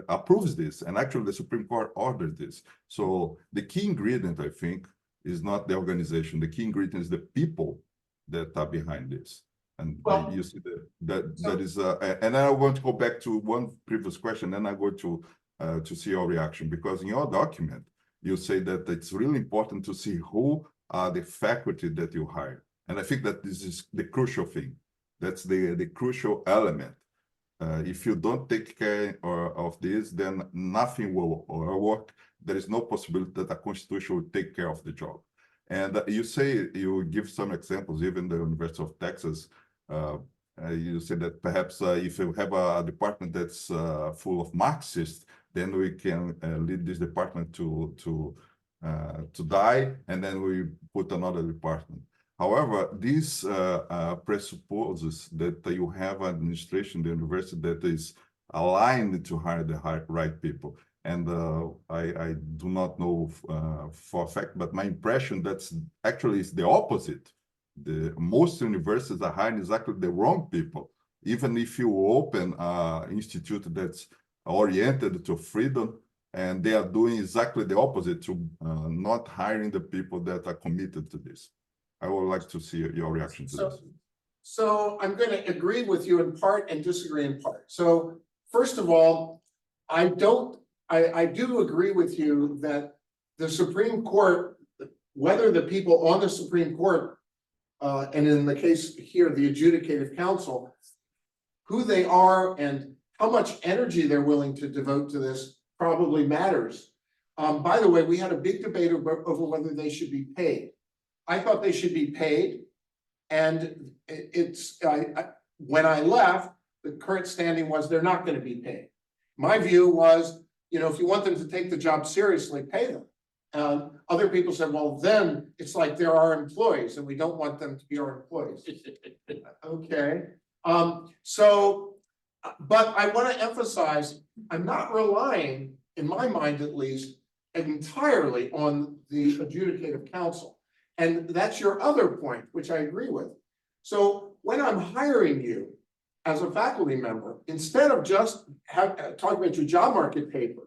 approves this, and actually the Supreme Court ordered this. So the key ingredient, I think, is not the organization. The key ingredient is the people that are behind this. And you see that is, and I want to go back to one previous question, and I go to see your reaction, because in your document, you say that it's really important to see who are the faculty that you hire. And I think that this is the crucial thing. That's the crucial element. If you don't take care of this, then nothing will work. There is no possibility that a constitution will take care of the job. And you say, you give some examples, even the University of Texas, you say that perhaps if you have a department that's full of Marxists, then we can lead this department to die, and then we put another department. However, this presupposes that you have an administration, the university, that is aligned to hire the right people. And I do not know for a fact, but my impression that's actually is the opposite. Most universities are hiring exactly the wrong people. Even if you open an institute that's oriented to freedom, and they are doing exactly the opposite, to not hiring the people that are committed to this. I would like to see your reaction to this. So I'm going to agree with you in part and disagree in part. So first of all, I do agree with you that the Supreme Court, whether the people on the Supreme Court, and in the case here, the adjudicative council, who they are and how much energy they're willing to devote to this probably matters. By the way, we had a big debate over whether they should be paid. I thought they should be paid, and when I left, the current standing was they're not going to be paid. My view was, if you want them to take the job seriously, pay them. Other people said, well, then it's like they're our employees, and we don't want them to be our employees. Okay. But I want to emphasize, I'm not relying, in my mind at least, entirely on the adjudicative council. And that's your other point, which I agree with. So when I'm hiring you as a faculty member, instead of just talking about your job market paper,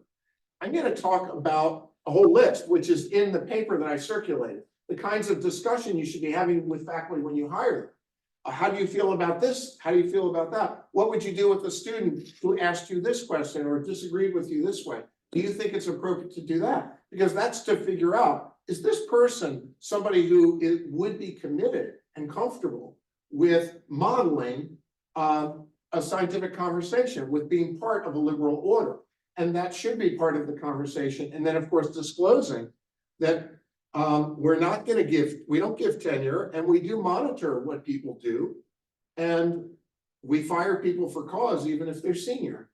I'm going to talk about a whole list, which is in the paper that I circulated, the kinds of discussion you should be having with faculty when you hire them. How do you feel about this? How do you feel about that? What would you do with a student who asked you this question or disagreed with you this way? Do you think it's appropriate to do that? Because that's to figure out is this person somebody who would be committed and comfortable with modeling a scientific conversation, with being part of a liberal order? And that should be part of the conversation. And then, of course, disclosing that we're not going to we don't give tenure, and we do monitor what people do. And we fire people for cause, even if they're senior.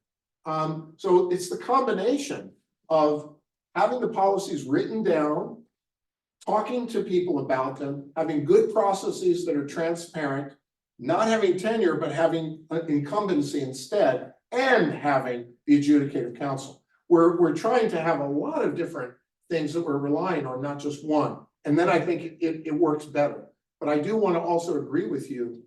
So it's the combination of having the policies written down, talking to people about them, having good processes that are transparent, not having tenure, but having incumbency instead, and having the adjudicative council. We're trying to have a lot of different things that we're relying on, not just one. And then I think it works better. But I do want to also agree with you.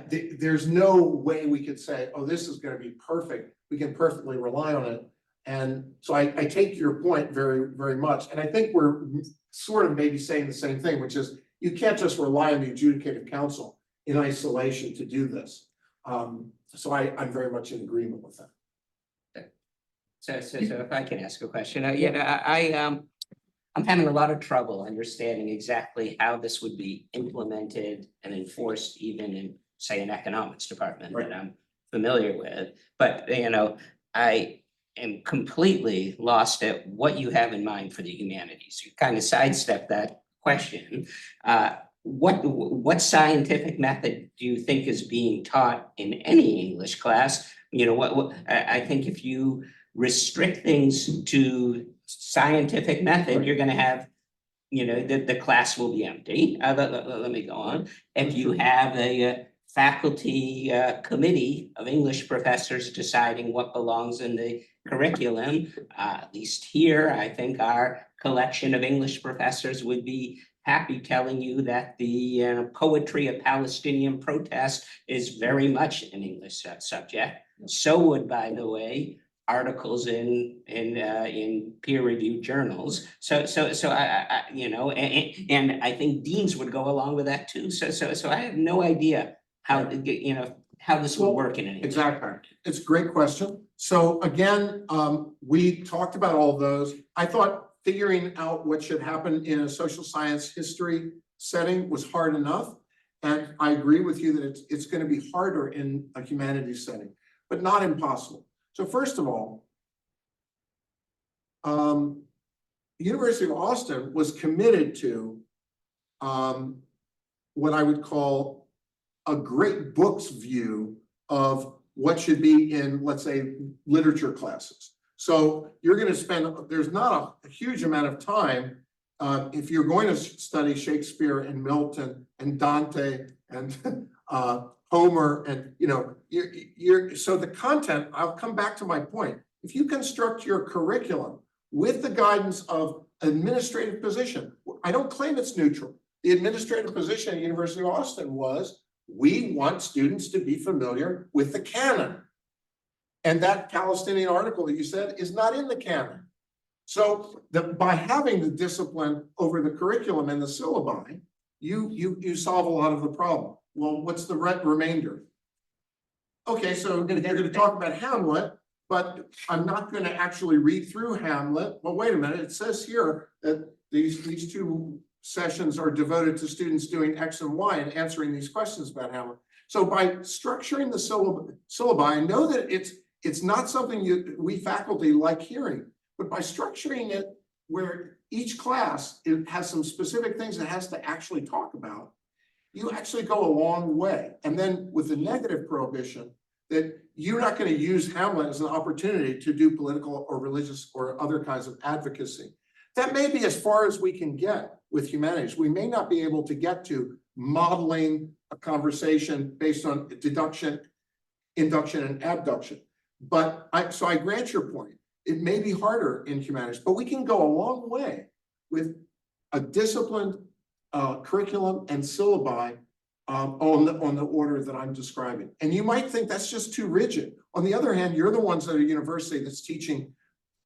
There's no way we could say, oh, this is going to be perfect. We can perfectly rely on it. And so I take your point very, very much. And I think we're sort of maybe saying the same thing, which is you can't just rely on the adjudicative council in isolation to do this. So I'm very much in agreement with that. So if I can ask a question, I'm having a lot of trouble understanding exactly how this would be implemented and enforced, even in, say, an economics department that I'm familiar with. But, I am completely lost at what you have in mind for the humanities. You kind of sidestepped that question. What scientific method do you think is being taught in any English class? I think if you restrict things to scientific method, you're going to have, the class will be empty. Let me go on. If you have a faculty committee of English professors deciding what belongs in the curriculum, at least here, I think our collection of English professors would be happy telling you that the poetry of Palestinian protest is very much an English subject. So would, by the way, articles in peer-reviewed journals. So I and I think deans would go along with that too. So I have no idea how this would work in any. Exactly. It's a great question. So again, we talked about all those. I thought figuring out what should happen in a social science history setting was hard enough. And I agree with you that it's going to be harder in a humanities setting, but not impossible. So first of all, University of Austin was committed to what I would call a great books view of what should be in, let's say, literature classes. So you're going to spend, there's not a huge amount of time if you're going to study Shakespeare and Milton and Dante and Homer, and so the content, I'll come back to my point. If you construct your curriculum with the guidance of administrative position, I don't claim it's neutral. The administrative position at University of Austin was, we want students to be familiar with the canon. And that Palestinian article that you said is not in the canon. So by having the discipline over the curriculum and the syllabi, you solve a lot of the problem. Well, what's the remainder? Okay, so they're going to talk about Hamlet, but I'm not going to actually read through Hamlet. Well, wait a minute. It says here that these two sessions are devoted to students doing X and Y and answering these questions about Hamlet. So by structuring the syllabi, I know that it's not something we faculty like hearing, but by structuring it where each class has some specific things it has to actually talk about, you actually go a long way. And then with the negative prohibition, that you're not going to use Hamlet as an opportunity to do political or religious or other kinds of advocacy. That may be as far as we can get with humanities. We may not be able to get to modeling a conversation based on deduction, induction, and abduction. But so I grant your point. It may be harder in humanities, but we can go a long way with a disciplined curriculum and syllabi on the order that I'm describing. And you might think that's just too rigid. On the other hand, you're the ones at a university that's teaching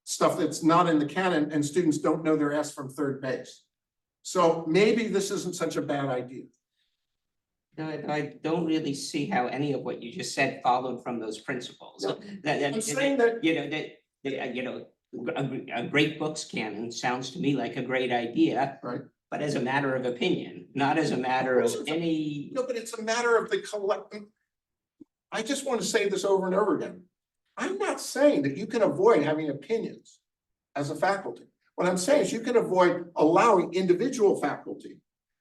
stuff that's not in the canon and students don't know their S from third base. So maybe this isn't such a bad idea. No, I don't really see how any of what you just said followed from those principles. I'm saying that a great books canon sounds to me like a great idea. Right. But as a matter of opinion, not as a matter of any. No, but it's a matter of the collective. I just want to say this over and over again. I'm not saying that you can avoid having opinions as a faculty. What I'm saying is you can avoid allowing individual faculty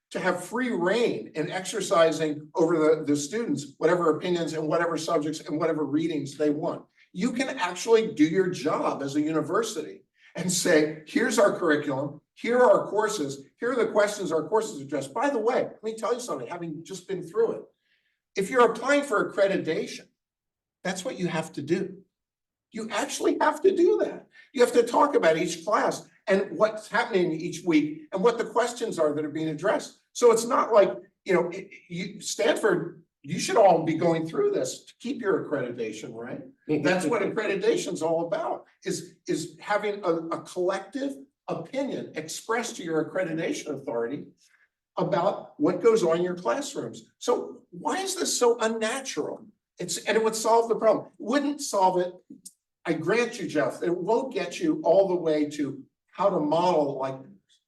to have free reign in exercising over the students, whatever opinions and whatever subjects and whatever readings they want. You can actually do your job as a university and say, here's our curriculum, here are our courses, here are the questions our courses address. By the way, let me tell you something, having just been through it. If you're applying for accreditation, that's what you have to do. You actually have to do that. You have to talk about each class and what's happening each week and what the questions are that are being addressed. So it's not like, Stanford, you should all be going through this to keep your accreditation, right? That's what accreditation is all about, is having a collective opinion expressed to your accreditation authority about what goes on in your classrooms. So why is this so unnatural? And it would solve the problem. It wouldn't solve it. I grant you, Jeff, it won't get you all the way to how to model like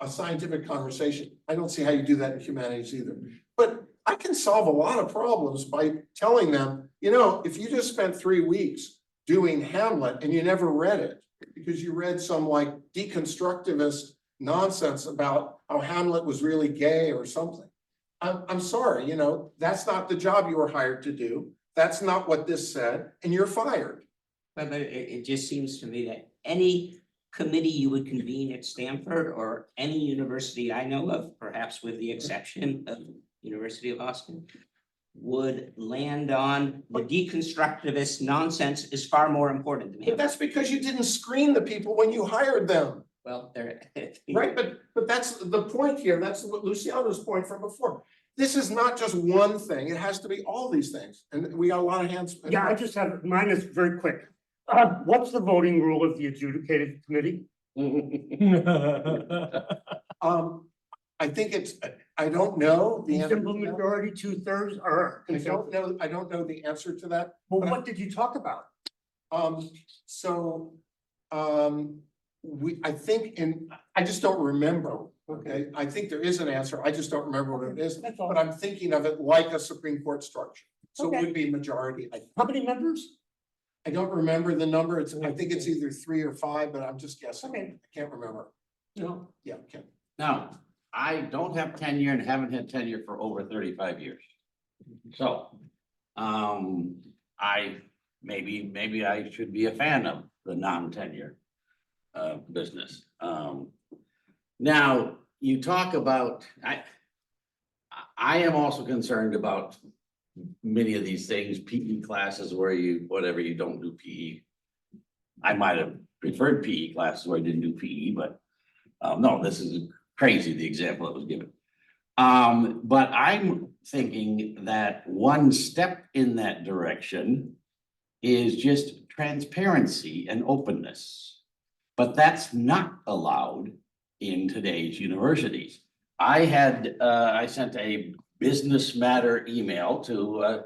a scientific conversation. I don't see how you do that in humanities either. But I can solve a lot of problems by telling them, if you just spent 3 weeks doing Hamlet and you never read it because you read some like deconstructivist nonsense about how Hamlet was really gay or something. I'm sorry, that's not the job you were hired to do. That's not what this said, and you're fired. But it just seems to me that any committee you would convene at Stanford or any university I know of, perhaps with the exception of University of Austin, would land on the deconstructivist nonsense is far more important to me. But that's because you didn't screen the people when you hired them. Well, they're. Right, but that's the point here. That's what Luciano's point from before. This is not just one thing. It has to be all these things. And we got a lot of hands. Yeah, I just have, mine is very quick. What's the voting rule of the adjudicative committee? I think I don't know the answer. Simple majority, 2/3, or? I don't know the answer to that. Well, what did you talk about? I just don't remember. Okay, I think there is an answer. I just don't remember what it is. That's all. But I'm thinking of it like a Supreme Court structure. So Okay. it would be majority. How many members? I don't remember the number. I think it's either 3 or 5, but I'm just guessing. Okay. I can't remember. No. Yeah, Ken. Now, I don't have tenure and haven't had tenure for over 35 years. So, maybe I should be a fan of the non-tenure business. Now, you talk about, I am also concerned about many of these things, PE classes where you don't do PE. I might have preferred PE classes where I didn't do PE, but no, this is crazy, the example that was given. But I'm thinking that one step in that direction is just transparency and openness. But that's not allowed in today's universities. I sent a business matter email to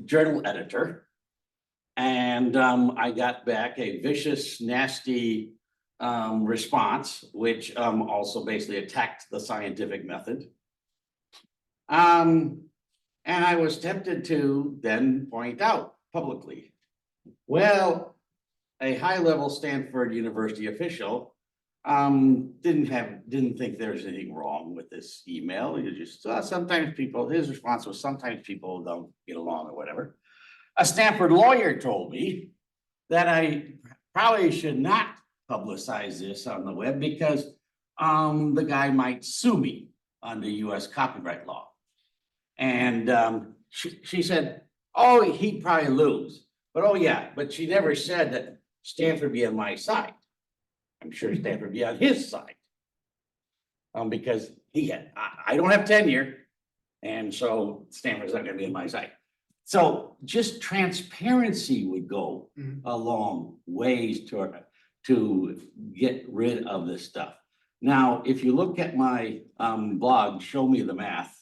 journal editor. And I got back a vicious, nasty response, which also basically attacked the scientific method. And I was tempted to then point out publicly, well, a high-level Stanford University official didn't think there was anything wrong with this email. You just sometimes people, his response was sometimes people don't get along or whatever. A Stanford lawyer told me that I probably should not publicize this on the web because the guy might sue me under US copyright law. And she said, oh, he'd probably lose. But oh yeah, but she never said that Stanford be on my side. I'm sure Stanford be on his side. Because I don't have tenure, and so Stanford's not gonna be on my side. So just transparency would go a long ways to get rid of this stuff. Now, if you look at my blog, Show Me the Math,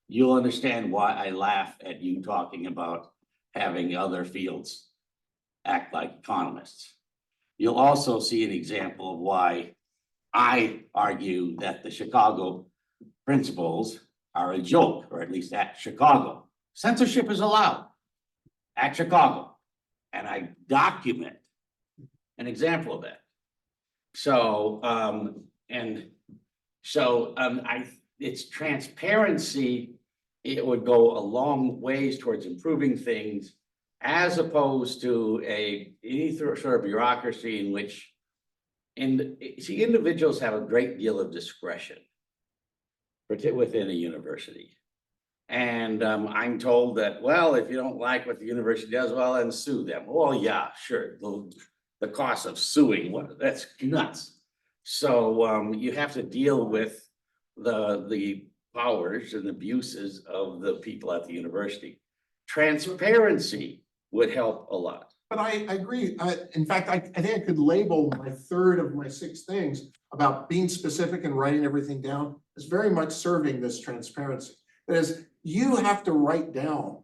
you'll understand why I laugh at you talking about having other fields act like economists. you'll also see an example of why I argue that the Chicago principles are a joke, or at least at Chicago. Censorship is allowed at Chicago, and I document an example of that. So, it's transparency. It would go a long ways towards improving things, as opposed to any sort of bureaucracy in which, individuals have a great deal of discretion within a university. And I'm told that, well, if you don't like what the university does, well, then sue them. Well, yeah, sure. The cost of suing, that's nuts. So you have to deal with the powers and abuses of the people at the university. Transparency would help a lot. But I agree. In fact, I think I could label my third of my 6 things about being specific and writing everything down as very much serving this transparency. That is, you have to write down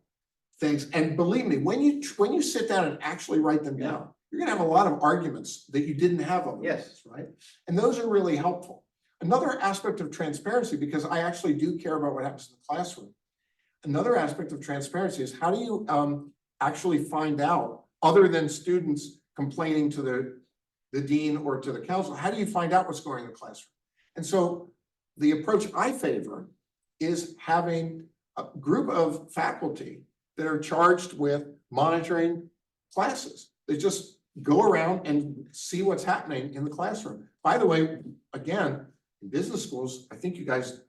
things, and believe me, when you sit down and actually write them down, you're gonna have a lot of arguments that you didn't have otherwise, Yes. right? And those are really helpful. Another aspect of transparency, because I actually do care about what happens in the classroom. Another aspect of transparency is, how do you actually find out, other than students complaining to the dean or to the council, how do you find out what's going on in the classroom? And so the approach I favor is having a group of faculty that are charged with monitoring classes. They just go around and see what's happening in the classroom. By the way, again, in business schools, I think you guys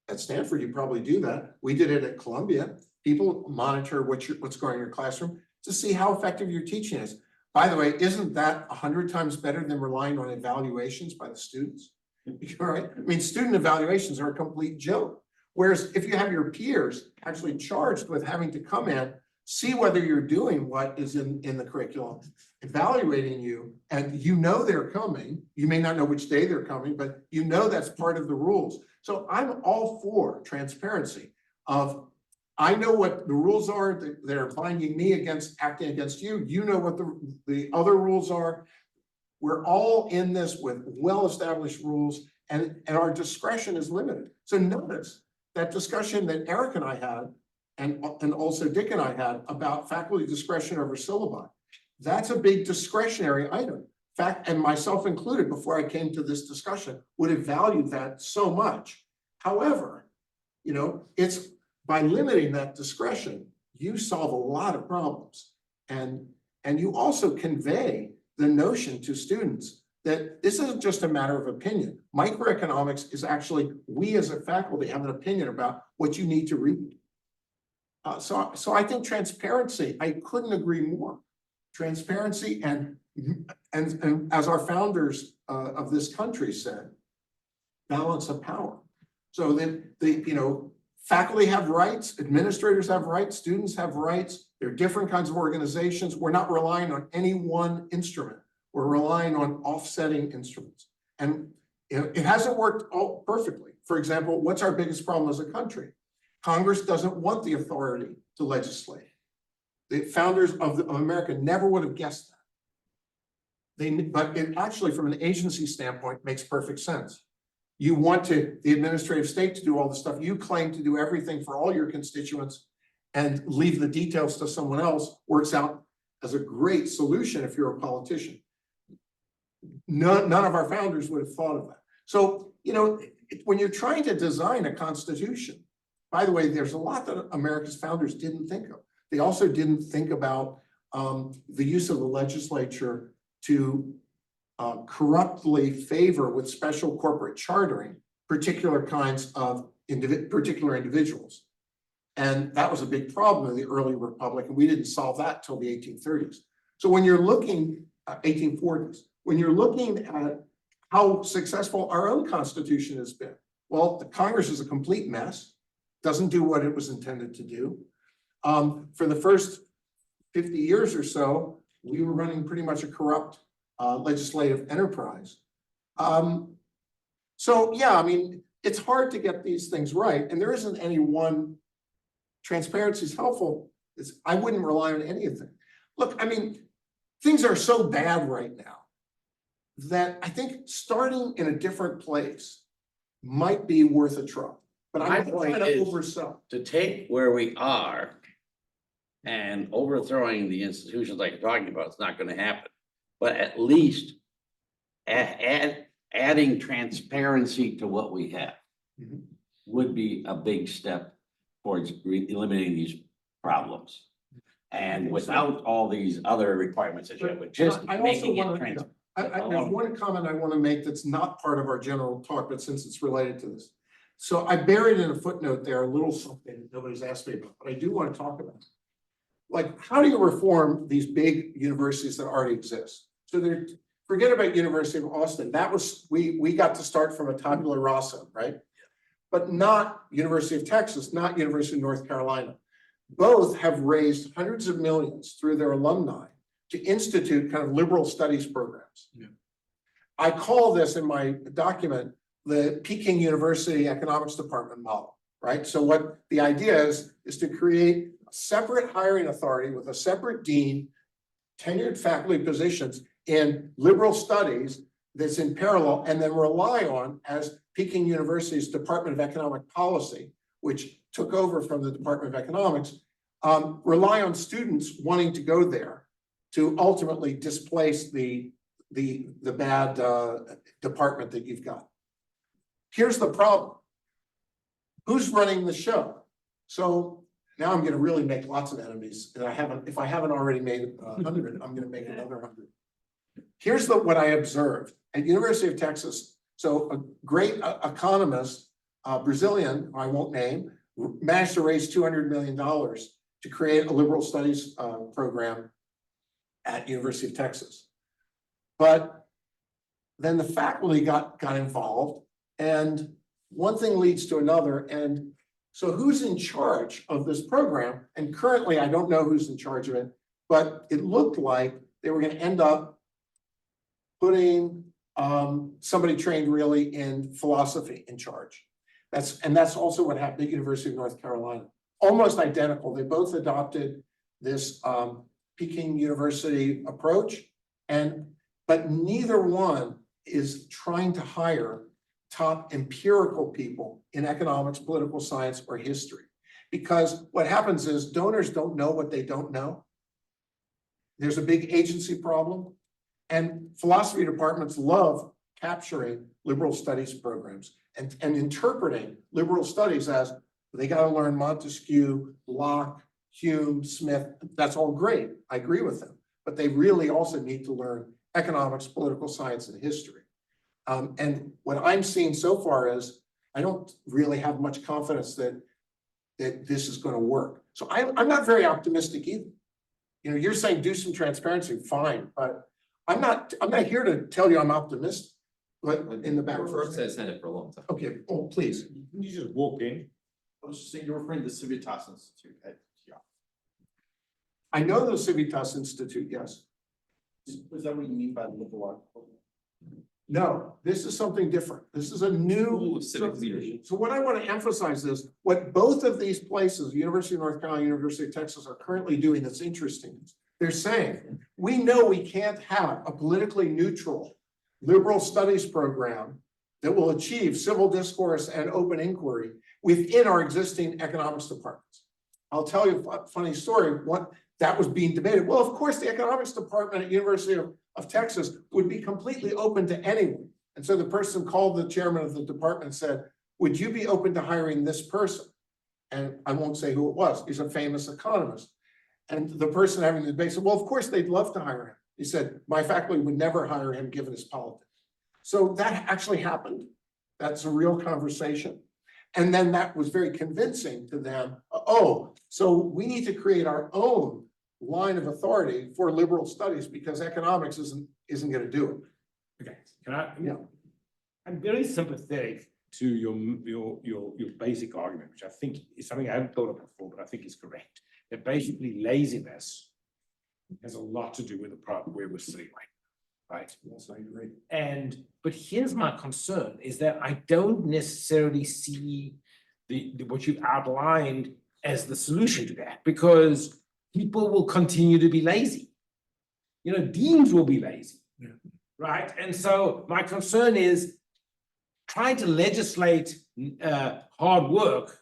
at Stanford, you probably do that. We did it at Columbia. People monitor what's going on in your classroom to see how effective your teaching is. By the way, isn't that 100 times better than relying on evaluations by the students? Right? I mean, student evaluations are a complete joke. Whereas if you have your peers actually charged with having to come in, see whether you're doing what is in the curriculum, evaluating you, and you know they're coming, you may not know which day they're coming, but you know that's part of the rules. So I'm all for transparency of, I know what the rules are that are binding me against acting against you. You know what the other rules are. We're all in this with well-established rules, and our discretion is limited. So notice that discussion that Eric and I had, and also Dick and I had, about faculty discretion over syllabi. That's a big discretionary item. In fact, and myself included, before I came to this discussion, would have valued that so much. However, it's by limiting that discretion, you solve a lot of problems. And you also convey the notion to students that this isn't just a matter of opinion. Microeconomics is actually, we as a faculty have an opinion about what you need to read. So I think transparency, I couldn't agree more. Transparency and as our founders of this country said, balance of power. So that faculty have rights, administrators have rights, students have rights. There are different kinds of organizations. We're not relying on any one instrument. We're relying on offsetting instruments. And it hasn't worked all perfectly. For example, what's our biggest problem as a country? Congress doesn't want the authority to legislate. The founders of America never would have guessed that. But it actually, from an agency standpoint, makes perfect sense. You want the administrative state to do all the stuff. You claim to do everything for all your constituents and leave the details to someone else. Works out as a great solution if you're a politician. None of our founders would have thought of that. So, when you're trying to design a constitution, by the way, there's a lot that America's founders didn't think of. They also didn't think about the use of the legislature to corruptly favor with special corporate chartering particular kinds of particular individuals. And that was a big problem in the early republic, and we didn't solve that till the 1830s. So when you're looking at 1840s, when you're looking at how successful our own Constitution has been, well, the Congress is a complete mess, doesn't do what it was intended to do. For the first 50 years or so, we were running pretty much a corrupt legislative enterprise. So yeah, I mean, it's hard to get these things right, and there isn't any one. Transparency is helpful. I wouldn't rely on any of them. Look, I mean, things are so bad right now that I think starting in a different place might be worth a try. But My I'm not point trying to is- oversell. To take where we are and overthrowing the institutions like you're talking about, it's not gonna happen. But at least adding transparency to what we have Mhm. would be a big step towards eliminating these problems. And without all these other requirements that you have, but just I also making it wanna- transparent. There's one comment I want to make that's not part of our general talk, but since it's related to this. So I buried in a footnote there a little something that nobody's asked me about, but I do want to talk about it. Like, how do you reform these big universities that already exist? So there, forget about University of Austin. That was, we got to start from a tabula rasa, right? But not University of Texas, not University of North Carolina. Both have raised hundreds of millions through their alumni to institute kind of liberal studies programs. Yeah. I call this in my document, the Peking University Economics Department model, right? So what the idea is to create a separate hiring authority with a separate dean, tenured faculty positions in liberal studies that's in parallel, and then rely on, as Peking University's Department of Economic Policy, which took over from the Department of Economics, rely on students wanting to go there to ultimately displace the bad department that you've got. Here's the problem. Who's running the show? So now I'm gonna really make lots of enemies, and if I haven't already made 100, I'm gonna make another 100. Here's what I observed at University of Texas. So a great economist, Brazilian, who I won't name, managed to raise $200 million to create a liberal studies program at University of Texas. But then the faculty got involved, and one thing leads to another. And so who's in charge of this program? And currently, I don't know who's in charge of it, but it looked like they were going to end up putting somebody trained really in philosophy in charge. That's also what happened at University of North Carolina. Almost identical. They both adopted this Peking University approach, but neither one is trying to hire top empirical people in economics, political science, or history. Because what happens is donors don't know what they don't know. There's a big agency problem, and philosophy departments love capturing liberal studies programs and interpreting liberal studies as they got to learn Montesquieu, Locke, Hume, Smith. That's all great. I agree with them. But they really also need to learn economics, political science, and history. And what I'm seeing so far is I don't really have much confidence that this is going to work. So I'm not very optimistic either. You know, you're saying do some transparency, fine, but I'm not here to tell you I'm optimistic. But in the back. First has had it for a long time. Okay, oh, please. You just walk in. I was just saying, you're referring to the Civitas Institute at, yeah. I know the Civitas Institute, yes. Is that what you mean by liberal art? No, this is something different. This is a new. School of Civic Leadership. So what I want to emphasize is what both of these places, University of North Carolina, University of Texas, are currently doing that's interesting. They're saying, we know we can't have a politically neutral liberal studies program that will achieve civil discourse and open inquiry within our existing economics departments. I'll tell you a funny story. What that was being debated. Well, of course, the economics department at University of Texas would be completely open to anyone. And so the person called the chairman of the department and said, would you be open to hiring this person? And I won't say who it was. He's a famous economist. And the person having the debate said, well, of course, they'd love to hire him. He said, my faculty would never hire him given his politics. So that actually happened. That's a real conversation. And then that was very convincing to them. Oh, so we need to create our own line of authority for liberal studies because economics isn't going to do it. Okay, can I? Yeah. I'm very sympathetic to your basic argument, which I think is something I haven't thought of before, but I think is correct. That basically laziness has a lot to do with the problem where we're sitting right? Yes, I agree. But here's my concern is that I don't necessarily see what you've outlined as the solution to that, because people will continue to be lazy. You know, deans will be lazy. Yeah. right? And so my concern is trying to legislate hard work,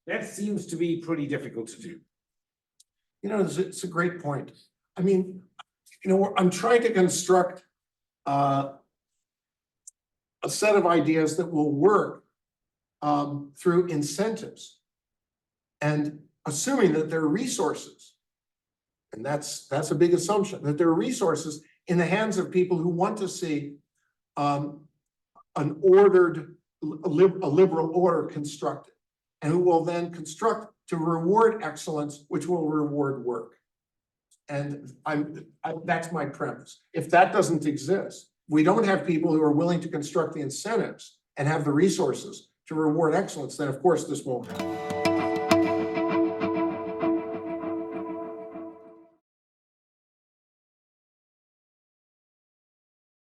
that seems to be pretty difficult to do. You know, it's a great point. I mean, you know, I'm trying to construct a set of ideas that will work through incentives. And assuming that there are resources, and that's a big assumption, that there are resources in the hands of people who want to see an ordered, a liberal order constructed, and who will then construct to reward excellence, which will reward work. And that's my premise. If that doesn't exist, we don't have people who are willing to construct the incentives and have the resources to reward excellence, then of course this won't happen.